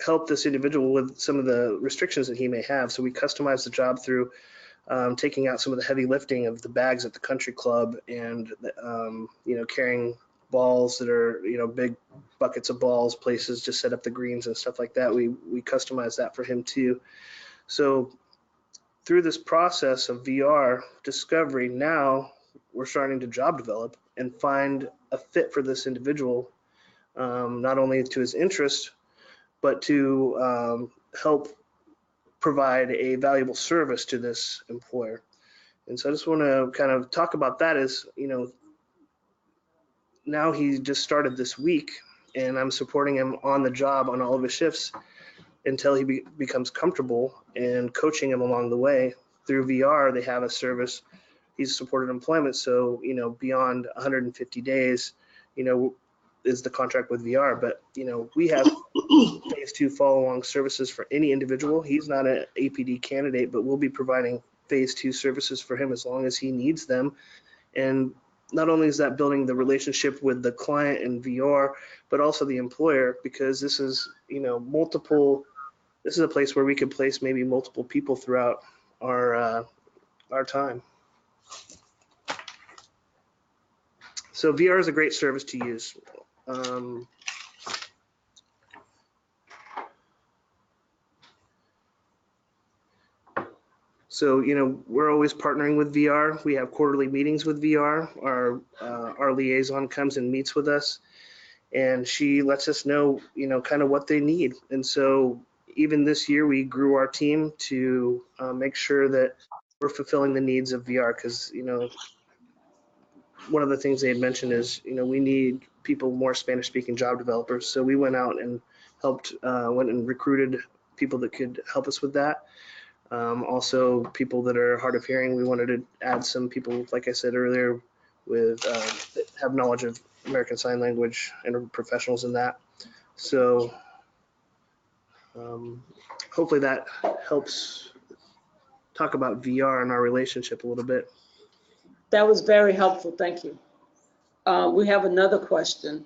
help this individual with some of the restrictions that he may have. So we customized the job through taking out some of the heavy lifting of the bags at the country club and carrying balls that are big buckets of balls, places to set up the greens and stuff like that. We customized that for him too. So through this process of VR discovery, now we're starting to job develop and find a fit for this individual, not only to his interest, but to help provide a valuable service to this employer. And so I just want to kind of talk about that as, now he just started this week, and I'm supporting him on the job on all of his shifts until he becomes comfortable, and coaching him along the way. Through VR, they have a service. He's supported employment, so beyond 150 days, is the contract with VR. But we have phase 2 follow-along services for any individual. He's not an APD candidate, but we'll be providing phase 2 services for him as long as he needs them. And not only is that building the relationship with the client in VR, but also the employer, because this is, this is a place where we could place maybe multiple people throughout our time. So VR is a great service to use. So, we're always partnering with VR. We have quarterly meetings with VR. Our liaison comes and meets with us, and she lets us know, kind of what they need. And so even this year, we grew our team to make sure that we're fulfilling the needs of VR, because, one of the things they had mentioned is, we need people, more Spanish-speaking job developers. So we went out and went and recruited people that could help us with that. Also, people that are hard of hearing, we wanted to add some people, like I said earlier, with that have knowledge of American Sign Language and are professionals in that. So hopefully that helps talk about VR and our relationship a little bit. That was very helpful. Thank you. We have another question.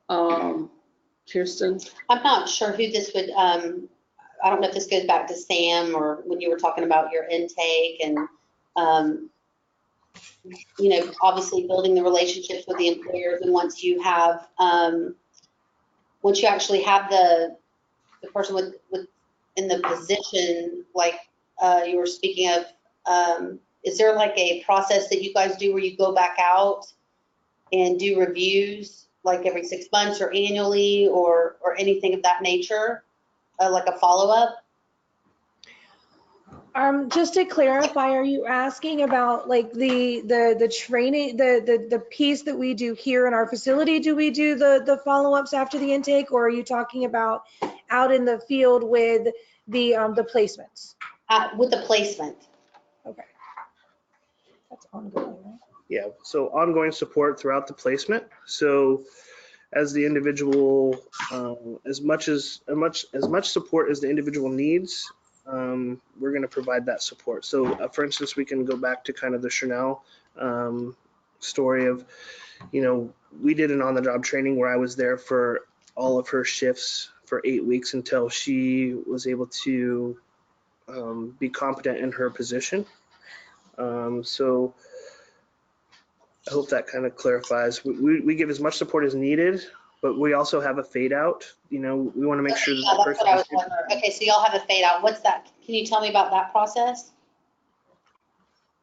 Kirsten? I'm not sure who this would, I don't know if this goes back to Sam or when you were talking about your intake and, obviously building the relationships with the employers. And once you actually have the person with in the position, like you were speaking of, is there like a process that you guys do where you go back out and do reviews like every 6 months or annually or anything of that nature, like a follow-up? Just to clarify, are you asking about like the training, the piece that we do here in our facility? Do we do the follow-ups after the intake, or are you talking about out in the field with the placements? With the placement. Okay. That's ongoing, right? Yeah, so ongoing support throughout the placement. So as the individual, as much support as the individual needs, we're going to provide that support. So for instance, we can go back to kind of the Chanel story of, we did an on-the-job training where I was there for all of her shifts for 8 weeks until she was able to be competent in her position. So I hope that kind of clarifies. We give as much support as needed, but we also have a fade out. We want to make sure that the person. That's what I was wondering. Okay, so y'all have a fade out. What's that? Can you tell me about that process?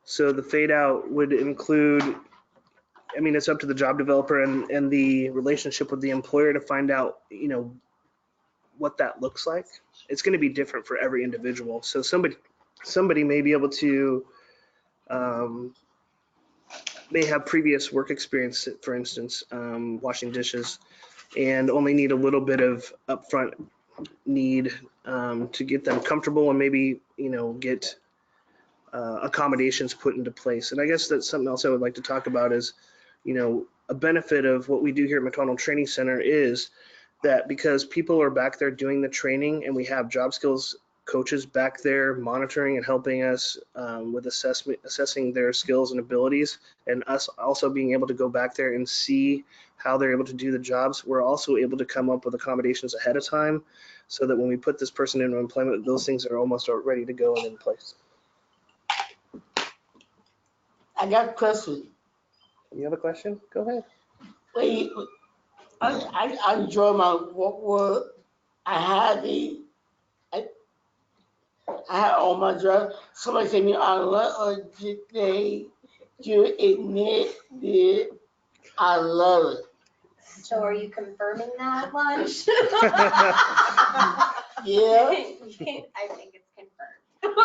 So the fade out would include, it's up to the job developer and the relationship with the employer to find out, what that looks like. It's going to be different for every individual. So somebody may be able to, may have previous work experience, for instance, washing dishes, and only need a little bit of upfront need to get them comfortable and maybe, get accommodations put into place. And I guess that's something else I would like to talk about is, a benefit of what we do here at McDonald Training Center is that because people are back there doing the training and we have job skills coaches back there monitoring and helping us with assessing their skills and abilities, and us also being able to go back there and see how they're able to do the jobs, we're also able to come up with accommodations ahead of time so that when we put this person into employment, those things are almost ready to go and in place. I got a question. You have a question? Go ahead. Wait, I enjoy my work. I had all my jobs. Somebody said me online, or did they do admit that I love it? So are you confirming that much? Yeah. I think it's confirmed.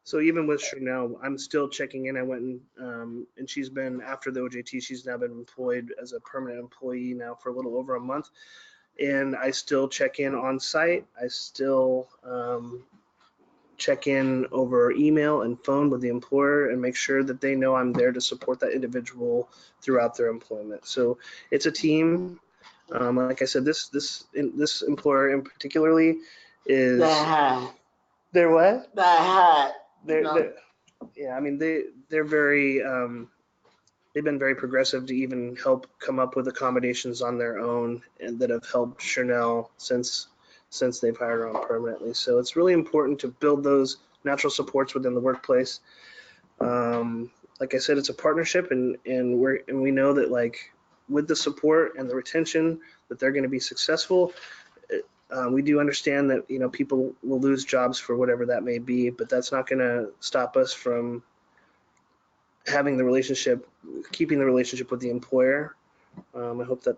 So even with Chanel, I'm still checking in. I went and she's been, after the OJT, she's now been employed as a permanent employee now for a little over a month. And I still check in on site. I still check in over email and phone with the employer and make sure that they know I'm there to support that individual throughout their employment. So it's a team. Like I said, this employer in particularly is. They're what? Yeah, I mean they're very they've been very progressive to even help come up with accommodations on their own and that have helped Chanel since they've hired her on permanently. So it's really important to build those natural supports within the workplace. Like I said, it's a partnership, and we know that like with the support and the retention that they're going to be successful. We do understand that people will lose jobs for whatever that may be, but that's not going to stop us from having the relationship, keeping the relationship with the employer. I hope that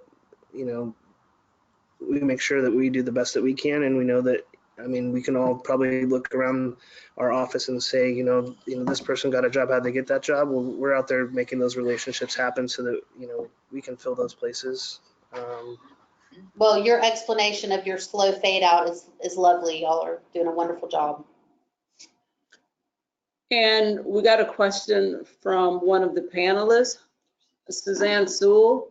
we make sure that we do the best that we can, and we know that I mean, we can all probably look around our office and say, this person got a job. How'd they get that job? Well, we're out there making those relationships happen so that, we can fill those places. Well, your explanation of your slow fade out is lovely. Y'all are doing a wonderful job. And we got a question from one of the panelists, Suzanne Sewell.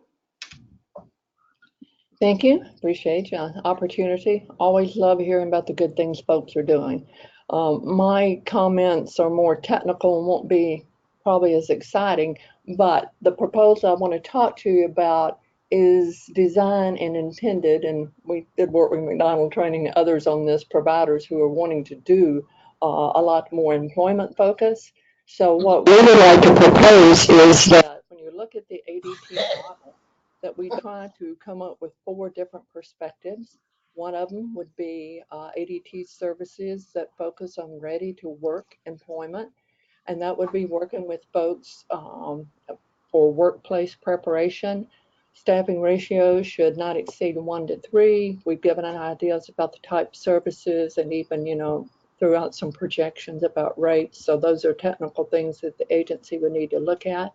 Thank you. Appreciate your opportunity. Always love hearing about the good things folks are doing. My comments are more technical and won't be probably as exciting, but the proposal I want to talk to you about is designed and intended, and we did work with McDonald Training and others on this, providers who are wanting to do a lot more employment focus. So what we would like to propose is that when you look at the ADT model, that we try to come up with 4 different perspectives. One of them would be ADT services that focus on ready to work employment. And that would be working with folks for workplace preparation. Staffing ratios should not exceed 1 to 3. We've given an ideas about the type of services and even, threw out some projections about rates. So those are technical things that the agency would need to look at.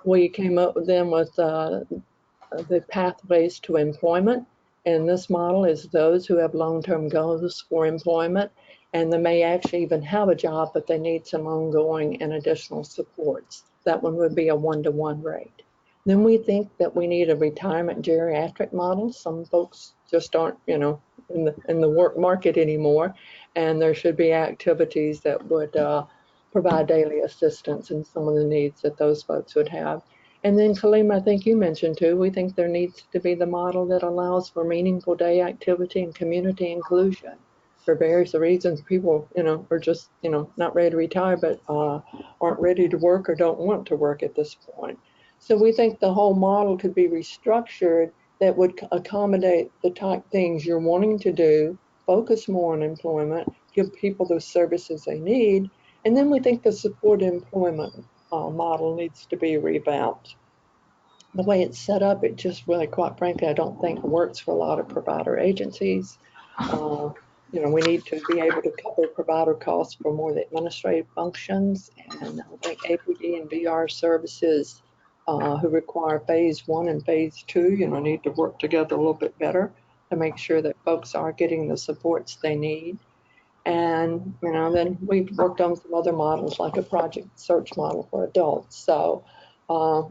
We came up with them with the pathways to employment. And this model is those who have long-term goals for employment, and they may actually even have a job, but they need some ongoing and additional supports. That one would be a 1-to-1 rate. Then we think that we need a retirement geriatric model. Some folks just aren't, in the work market anymore, and there should be activities that would provide daily assistance in some of the needs that those folks would have. And then, Khalima, I think you mentioned too, we think there needs to be the model that allows for meaningful day activity and community inclusion. For various reasons, people, are just, not ready to retire, but aren't ready to work or don't want to work at this point. So we think the whole model could be restructured that would accommodate the type things you're wanting to do, focus more on employment, give people the services they need. And then we think the support employment model needs to be revamped. The way it's set up, it just really, quite frankly, I don't think works for a lot of provider agencies. We need to be able to cover provider costs for more of the administrative functions, and I think APD and VR services who require phase 1 and phase 2, need to work together a little bit better to make sure that folks are getting the supports they need. And, then we've worked on some other models like a project search model for adults. So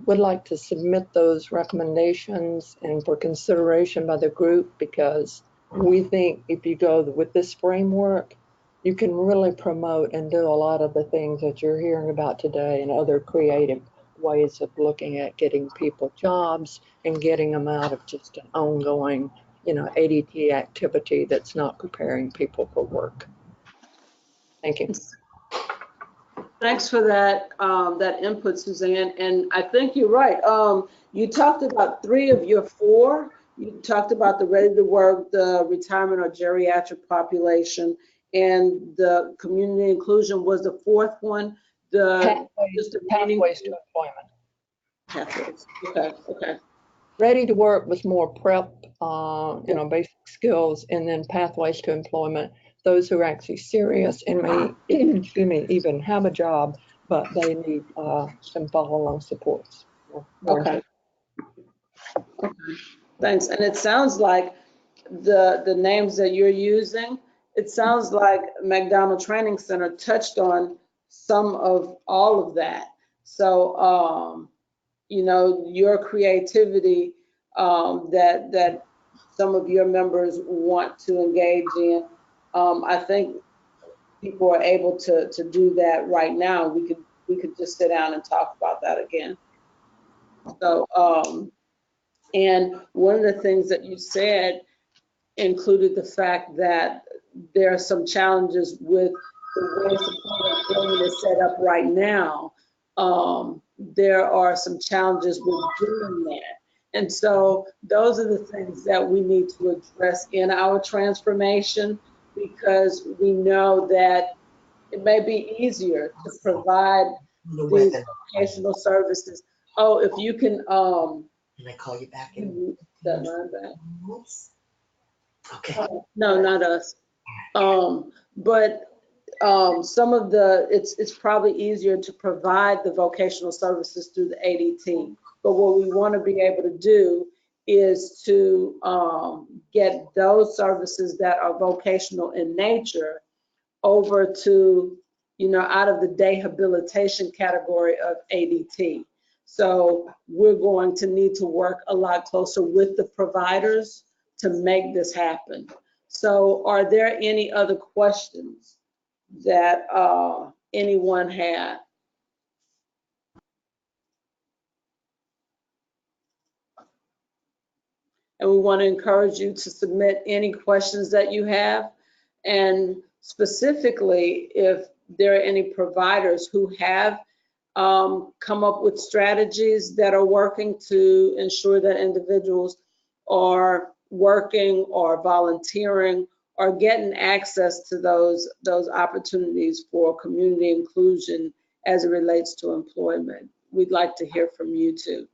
we'd like to submit those recommendations and for consideration by the group, because we think if you go with this framework, you can really promote and do a lot of the things that you're hearing about today and other creative ways of looking at getting people jobs and getting them out of just an ongoing, ADT activity that's not preparing people for work. Thank you. Thanks for that input, Suzanne. And I think you're right. You talked about 3 of your 4. You talked about the ready to work, the retirement or geriatric population, and the community inclusion was the 4th one. Pathways to employment. Pathways. Okay. Ready to work was more prep, basic skills, and then pathways to employment. Those who are actually serious and may, even have a job, but they need some follow-along supports. Okay. Thanks. And it sounds like the names that you're using, it sounds like McDonald Training Center touched on some of all of that. So, your creativity that some of your members want to engage in, I think people are able to do that right now. We could just sit down and talk about that again. So, and one of the things that you said included the fact that there are some challenges with the way support employment is set up right now. There are some challenges with doing that. And so those are the things that we need to address in our transformation, because we know that it may be easier to provide these vocational services. Oh, if you can, Can I call you back in? that line back. Okay. No, not us. But some of it's probably easier to provide the vocational services through the ADT. But what we want to be able to do is to get those services that are vocational in nature over to, out of the rehabilitation category of ADT. So we're going to need to work a lot closer with the providers to make this happen. So are there any other questions that anyone had? And we want to encourage you to submit any questions that you have. And specifically, if there are any providers who have come up with strategies that are working to ensure that individuals are working or volunteering or getting access to those opportunities for community inclusion as it relates to employment. We'd like to hear from you too.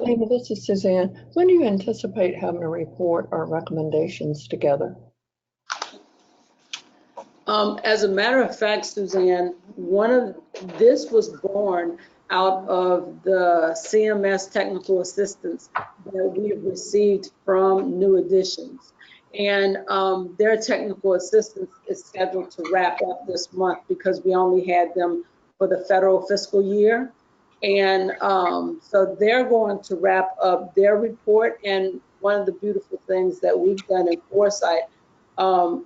Amy, this is Suzanne. When do you anticipate having a report or recommendations together? As a matter of fact, Suzanne, this was born out of the CMS technical assistance that we have received from New Additions. And their technical assistance is scheduled to wrap up this month because we only had them for the federal fiscal year. And so they're going to wrap up their report. And one of the beautiful things that we've done in Foresight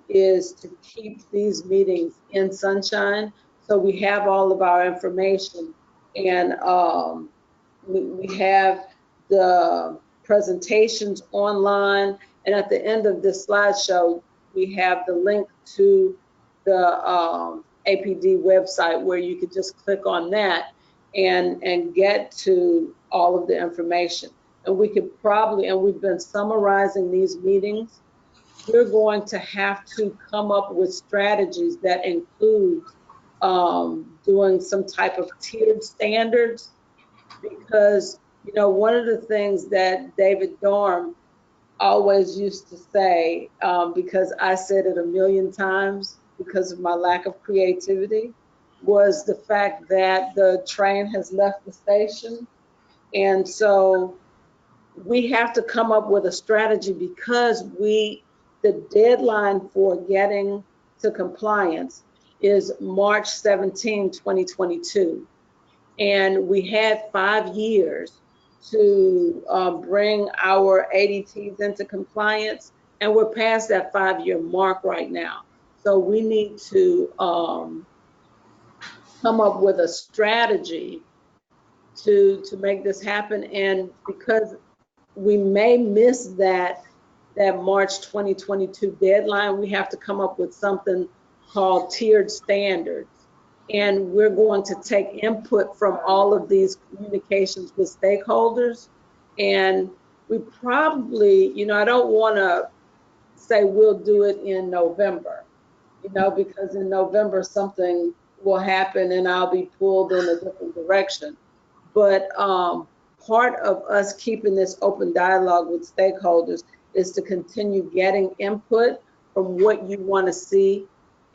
is to keep these meetings in sunshine. So we have all of our information, and we have the presentations online. And at the end of this slideshow, we have the link to the APD website where you could just click on that and get to all of the information. And we could probably, and we've been summarizing these meetings, we're going to have to come up with strategies that include doing some type of tiered standards, because, one of the things that David Dorm always used to say, because I said it a million times because of my lack of creativity, was the fact that the train has left the station. And so we have to come up with a strategy because the deadline for getting to compliance is March 17, 2022. And we had 5 years to bring our ADTs into compliance, and we're past that 5-year mark right now. So we need to come up with a strategy to make this happen. And because we may miss that March 2022 deadline, we have to come up with something called tiered standards. And we're going to take input from all of these communications with stakeholders. And we probably, I don't want to say we'll do it in November, because in November something will happen and I'll be pulled in a different direction. But part of us keeping this open dialogue with stakeholders is to continue getting input from what you want to see.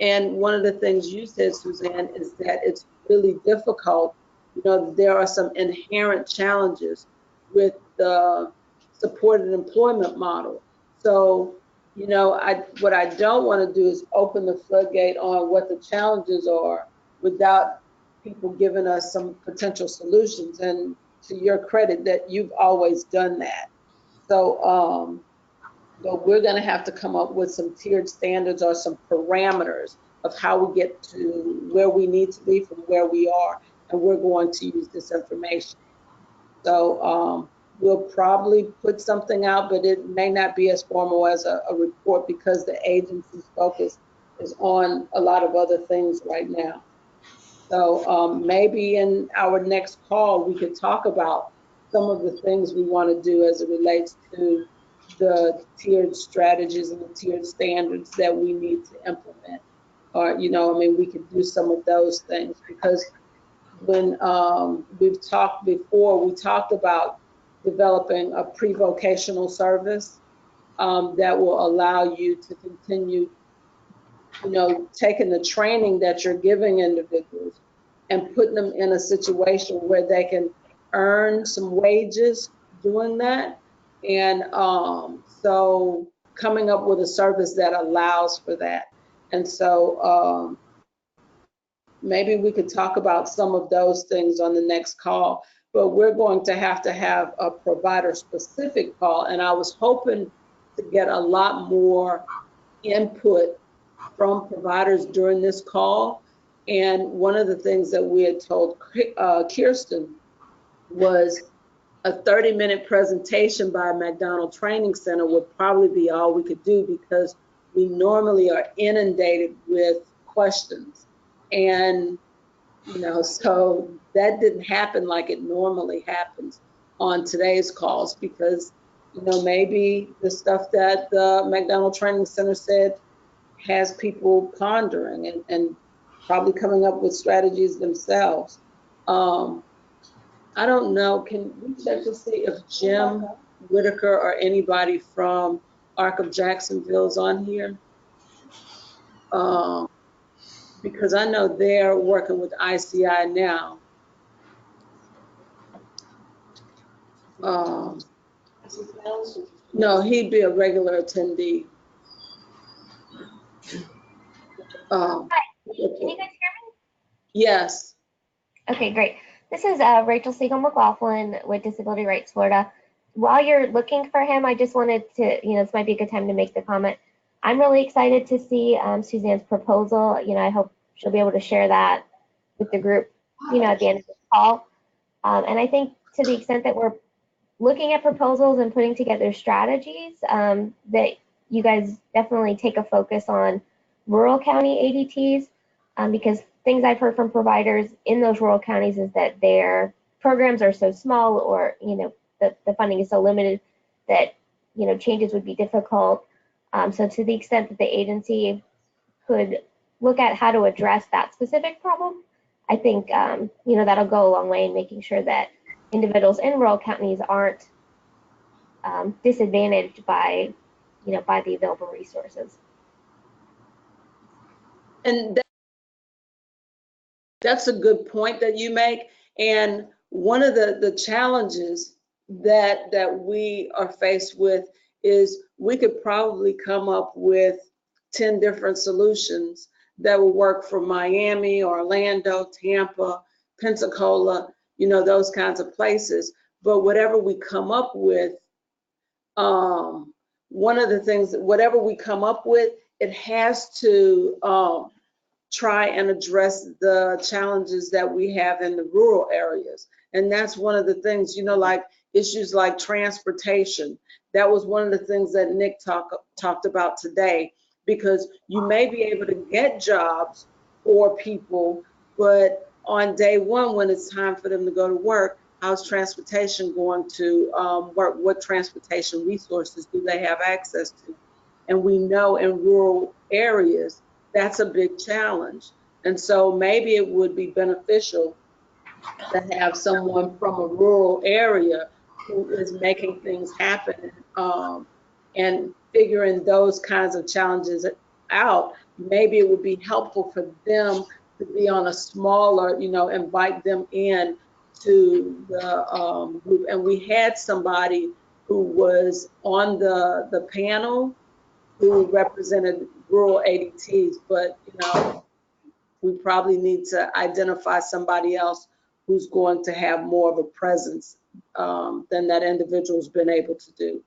And one of the things you said, Suzanne, is that it's really difficult. There are some inherent challenges with the supported employment model. So, what I don't want to do is open the floodgate on what the challenges are without people giving us some potential solutions. And to your credit, that you've always done that. So, but we're going to have to come up with some tiered standards or some parameters of how we get to where we need to be from where we are, and we're going to use this information. So we'll probably put something out, but it may not be as formal as a report because the agency's focus is on a lot of other things right now. So maybe in our next call, we could talk about some of the things we want to do as it relates to the tiered strategies and the tiered standards that we need to implement. Or, we could do some of those things, because when we've talked before, we talked about developing a pre-vocational service that will allow you to continue, taking the training that you're giving individuals and putting them in a situation where they can earn some wages doing that. And so coming up with a service that allows for that. And so maybe we could talk about some of those things on the next call, but we're going to have a provider specific call. And I was hoping to get a lot more input from providers during this call. And one of the things that we had told Kirsten was a 30-minute presentation by a McDonald Training Center would probably be all we could do, because we normally are inundated with questions. And, so that didn't happen like it normally happens on today's calls, because, maybe the stuff that the McDonald Training Center said has people pondering and probably coming up with strategies themselves. I don't know, can we check to see if Jim Whitaker or anybody from Arc of Jacksonville is on here? Because I know they're working with ICI now. No, he'd be a regular attendee. Hi, can you guys hear me? Yes. Okay, great. This is Rachel Siegel McLaughlin with Disability Rights Florida. While you're looking for him, I just wanted to, this might be a good time to make the comment. I'm really excited to see Suzanne's proposal. I hope she'll be able to share that with the group, at the end of the call. And I think to the extent that we're looking at proposals and putting together strategies, that you guys definitely take a focus on rural county ADTs, because things I've heard from providers in those rural counties is that their programs are so small, or the funding is so limited that changes would be difficult. So to the extent that the agency could look at how to address that specific problem, I think that'll go a long way in making sure that individuals in rural counties aren't disadvantaged by by the available resources. And that's a good point that you make. And one of the challenges that we are faced with is we could probably come up with 10 different solutions that will work for Miami, Orlando, Tampa, Pensacola, those kinds of places. But whatever we come up with, one of the things, whatever we come up with, it has to try and address the challenges that we have in the rural areas. And that's one of the things, like issues like transportation. That was one of the things that Nick talked about today, because you may be able to get jobs for people, but on day one, when it's time for them to go to work, how's transportation going to work? What transportation resources do they have access to? And we know in rural areas, that's a big challenge. And so maybe it would be beneficial to have someone from a rural area who is making things happen and figuring those kinds of challenges out. Maybe it would be helpful for them to be on a smaller, invite them in to the group. And we had somebody who was on the panel who represented rural ADTs, but we probably need to identify somebody else who's going to have more of a presence than that individual's been able to do.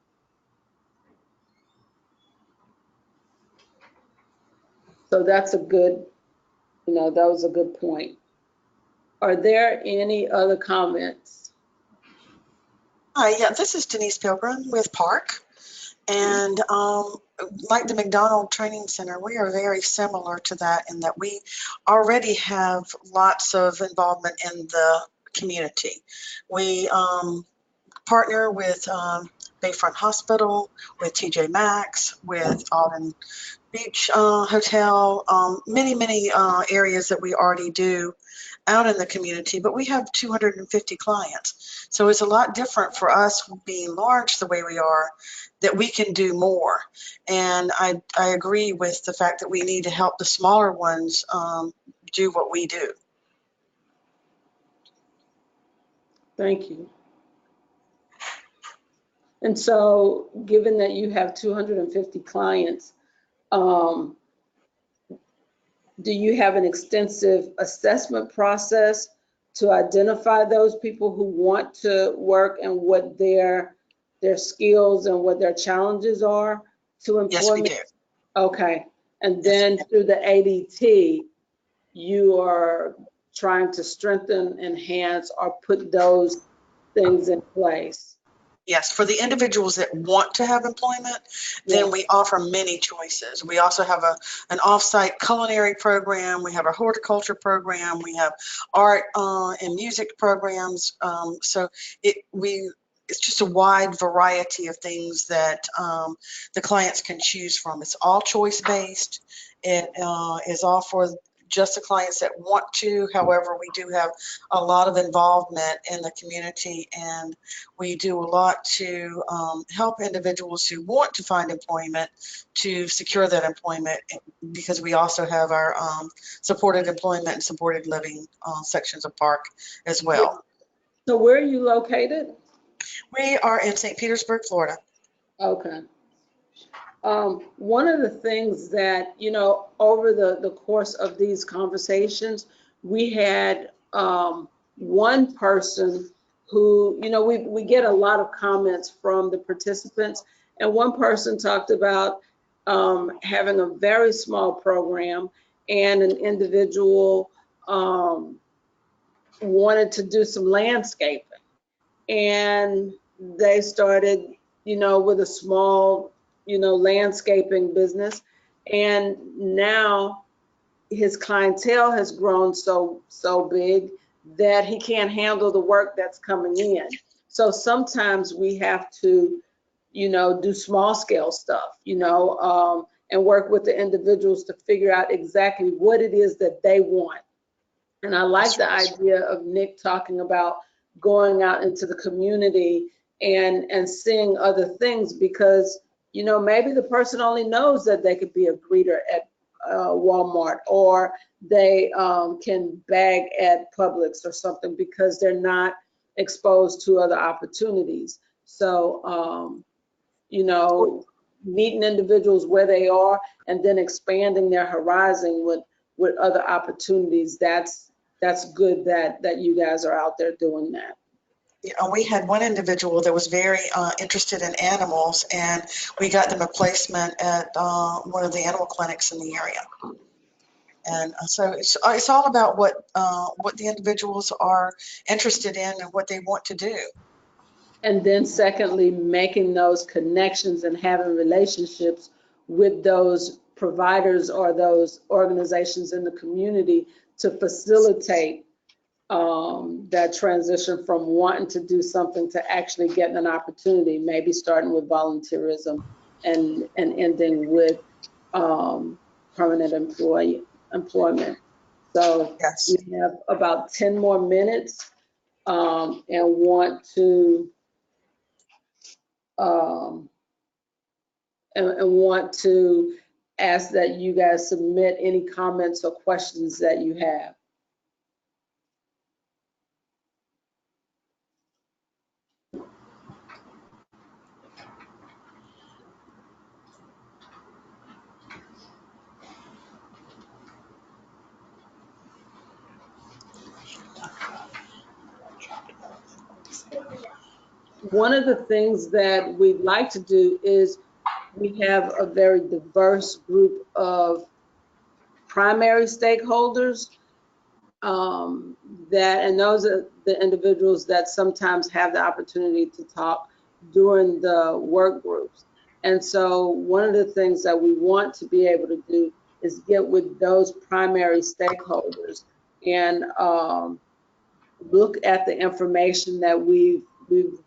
So that's a good, that was a good point. Are there any other comments? Hi, yeah, this is Denise Pilgrim with Park. And like the McDonald Training Center, we are very similar to that in that we already have lots of involvement in the community. We partner with Bayfront Hospital, with TJ Maxx, with Alden Beach Hotel, many areas that we already do out in the community, but we have 250 clients. So it's a lot different for us being large the way we are, that we can do more. And I agree with the fact that we need to help the smaller ones do what we do. Thank you. And so, given that you have 250 clients, do you have an extensive assessment process to identify those people who want to work and what their skills and what their challenges are to employment? Yes, we do. Okay. And then through the ADT, you are trying to strengthen, enhance, or put those things in place. Yes, for the individuals that want to have employment, then we offer many choices. We also have an off-site culinary program. We have a horticulture program. We have art and music programs. So it's just a wide variety of things that the clients can choose from. It's all choice-based. It is all for just the clients that want to. However, we do have a lot of involvement in the community, and we do a lot to help individuals who want to find employment to secure that employment, because we also have our supported employment and supported living sections of Park as well. So where are you located? We are in St. Petersburg, Florida. Okay. One of the things that, you know, over the course of these conversations, we had one person who, you know, we get a lot of comments from the participants, and one person talked about having a very small program, and an individual wanted to do some landscaping, and they started, you know, with a small, you know, landscaping business, and now his clientele has grown so big that he can't handle the work that's coming in. So sometimes we have to, you know, do small scale stuff, you know, and work with the individuals to figure out exactly what it is that they want. And I like the idea of Nick talking about going out into the community and seeing other things, because, you know, maybe the person only knows that they could be a greeter at Walmart, or they can bag at Publix or something, because they're not exposed to other opportunities. So, you know, meeting individuals where they are and then expanding their horizon with other opportunities, that's good that you guys are out there doing that. We had one individual that was very interested in animals, and we got them a placement at one of the animal clinics in the area. And so it's all about what the individuals are interested in and what they want to do. And then secondly, making those connections and having relationships with those providers or those organizations in the community to facilitate that transition from wanting to do something to actually getting an opportunity, maybe starting with volunteerism and ending with permanent employment. So yes. We have about 10 more minutes and want to ask that you guys submit any comments or questions that you have. One of the things that we'd like to do is we have a very diverse group of primary stakeholders and those are the individuals that sometimes have the opportunity to talk during the work groups. And so one of the things that we want to be able to do is get with those primary stakeholders and look at the information that we've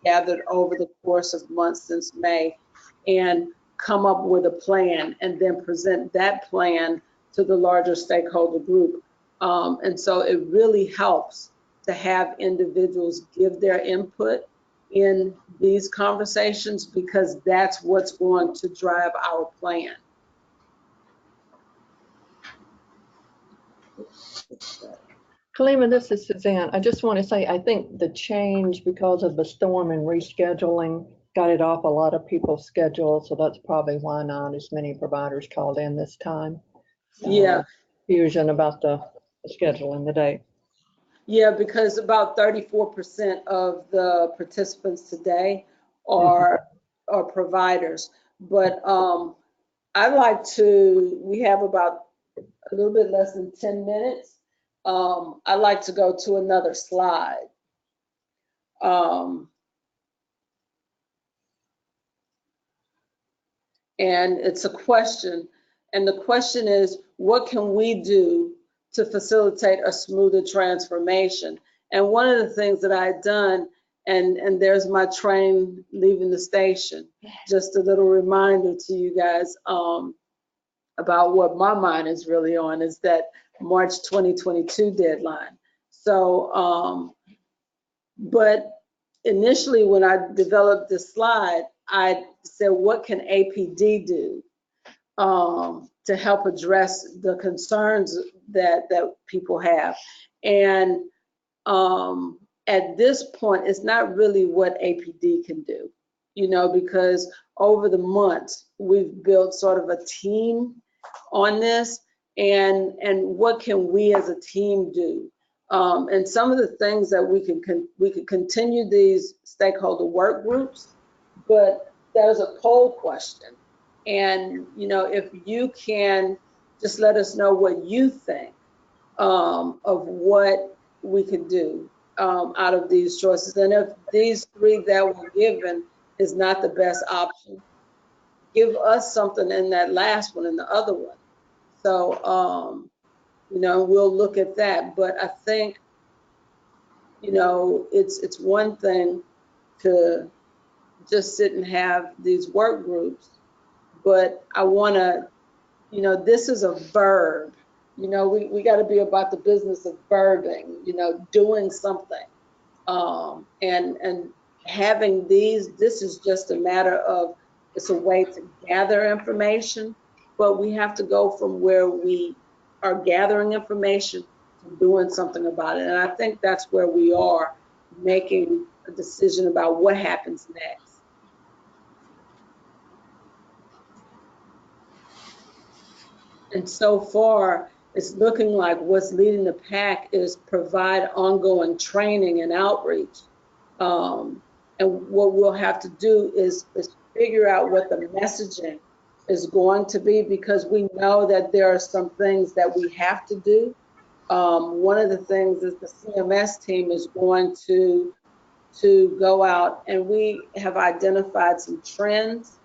gathered over the course of months since May and come up with a plan and then present that plan to the larger stakeholder group. And so it really helps to have individuals give their input in these conversations, because that's what's going to drive our plan. Kalima, this is Suzanne. I just want to say, I think the change because of the storm and rescheduling got it off a lot of people's schedules. So that's probably why not as many providers called in this time. Yeah. Confusion about the scheduling the date. Yeah, because about 34% of the participants today are providers. But I'd like to, we have about a little bit less than 10 minutes. I'd like to go to another slide. And it's a question. And the question is, what can we do to facilitate a smoother transformation? And one of the things that I had done, and there's my train leaving the station, just a little reminder to you guys about what my mind is really on, is that March 2022 deadline. So, but initially when I developed this slide, I said, what can APD do to help address the concerns that people have? And at this point, it's not really what APD can do, you know, because over the months, we've built sort of a team on this, and what can we as a team do? And some of the things that we could continue these stakeholder work groups, but there's a poll question. And, you know, if you can just let us know what you think of what we could do out of these choices. And if these three that were given is not the best option, give us something in that last one and the other one. So, you know, we'll look at that. But I think, you know, it's one thing to just sit and have these work groups, but I want to, you know, this is a verb. You know, we got to be about the business of verbing, you know, doing something. And having these, this is just a matter of, it's a way to gather information, but we have to go from where we are gathering information to doing something about it. And I think that's where we are, making a decision about what happens next. And so far, it's looking like what's leading the pack is provide ongoing training and outreach. And what we'll have to do is figure out what the messaging is going to be, because we know that there are some things that we have to do. One of the things is the CMS team is going to go out, and we have identified some trends.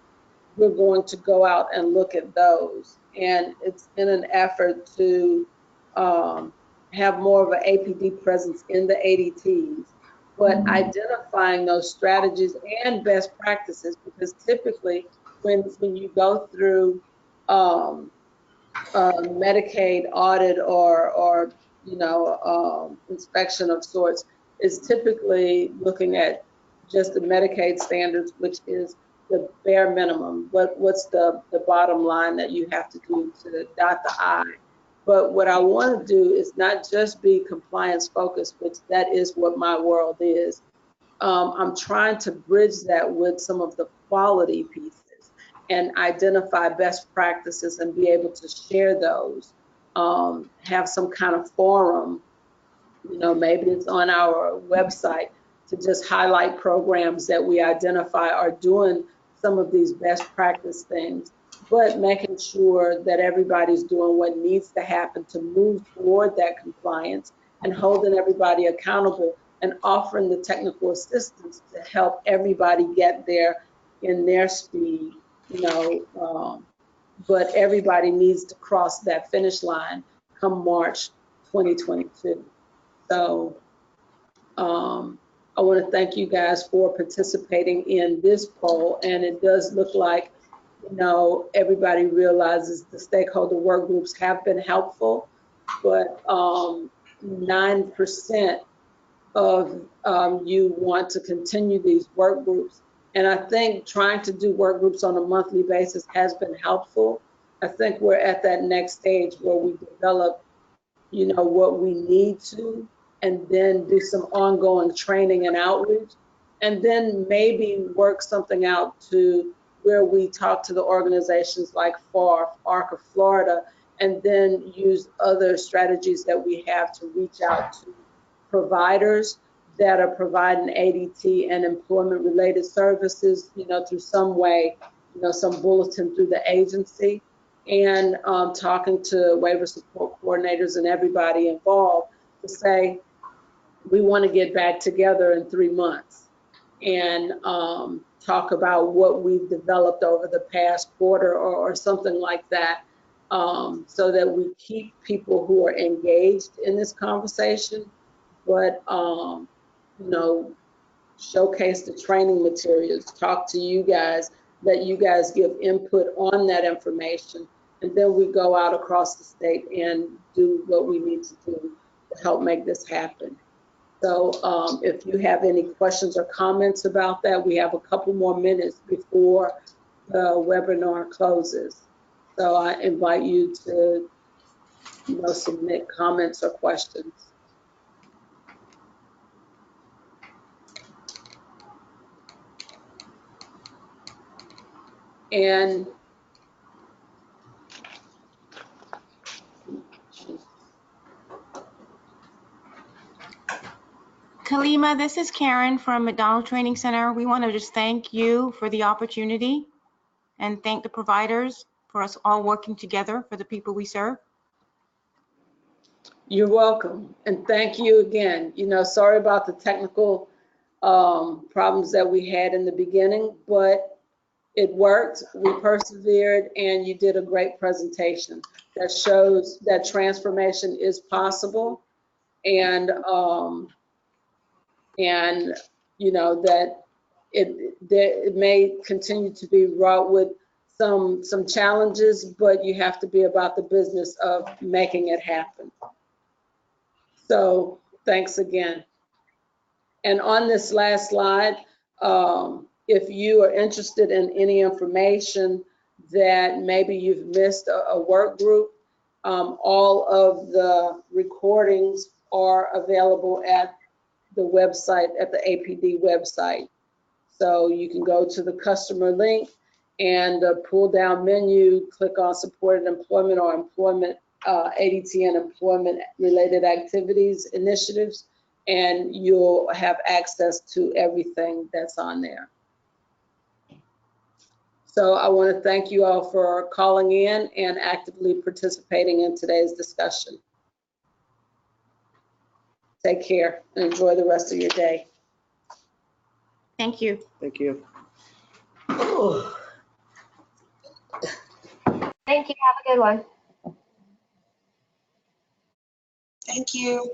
We're going to go out and look at those. And it's in an effort to have more of an APD presence in the ADTs, but identifying those strategies and best practices, because typically when you go through Medicaid audit or you know, inspection of sorts, is typically looking at just the Medicaid standards, which is the bare minimum. What's the bottom line that you have to do to dot the I? But what I want to do is not just be compliance focused, which that is what my world is. I'm trying to bridge that with some of the quality pieces and identify best practices and be able to share those. Have some kind of forum, you know, maybe it's on our website, to just highlight programs that we identify are doing some of these best practice things, but making sure that everybody's doing what needs to happen to move toward that compliance, and holding everybody accountable and offering the technical assistance to help everybody get there in their speed, you know, but everybody needs to cross that finish line come March 2022. So I want to thank you guys for participating in this poll, and it does look like, you know, everybody realizes the stakeholder work groups have been helpful. but 9% of you want to continue these work groups. And I think trying to do work groups on a monthly basis has been helpful. I think we're at that next stage where we develop, what we need to, and then do some ongoing training and outreach, and then maybe work something out to where we talk to the organizations like ARC of Florida, and then use other strategies that we have to reach out to providers that are providing ADT and employment-related services, through some way, some bulletin through the agency, and talking to waiver support coordinators and everybody involved to say, we want to get back together in 3 months and talk about what we've developed over the past quarter or something like that, so that we keep people who are engaged in this conversation, but showcase the training materials, talk to you guys, let you guys give input on that information, and then we go out across the state and do what we need to do to help make this happen. So if you have any questions or comments about that, we have a couple more minutes before the webinar closes. So I invite you to submit comments or questions. And Kalima, this is Karen from McDonald Training Center. We want to just thank you for the opportunity and thank the providers for us all working together for the people we serve. You're welcome, and thank you again. Sorry about the technical problems that we had in the beginning, but it worked. We persevered, and you did a great presentation that shows that transformation is possible, and that it may continue to be wrought with some challenges, but you have to be about the business of making it happen. So thanks again. And on this last slide, if you are interested in any information that maybe you've missed a work group, all of the recordings are available at the website, at the APD website. So you can go to the customer link and the pull down menu, click on supported employment or employment ADT and employment related activities initiatives, and you'll have access to everything that's on there. So I want to thank you all for calling in and actively participating in today's discussion. Take care and enjoy the rest of your day. Thank you. Thank you. Thank you. Have a good one. Thank you.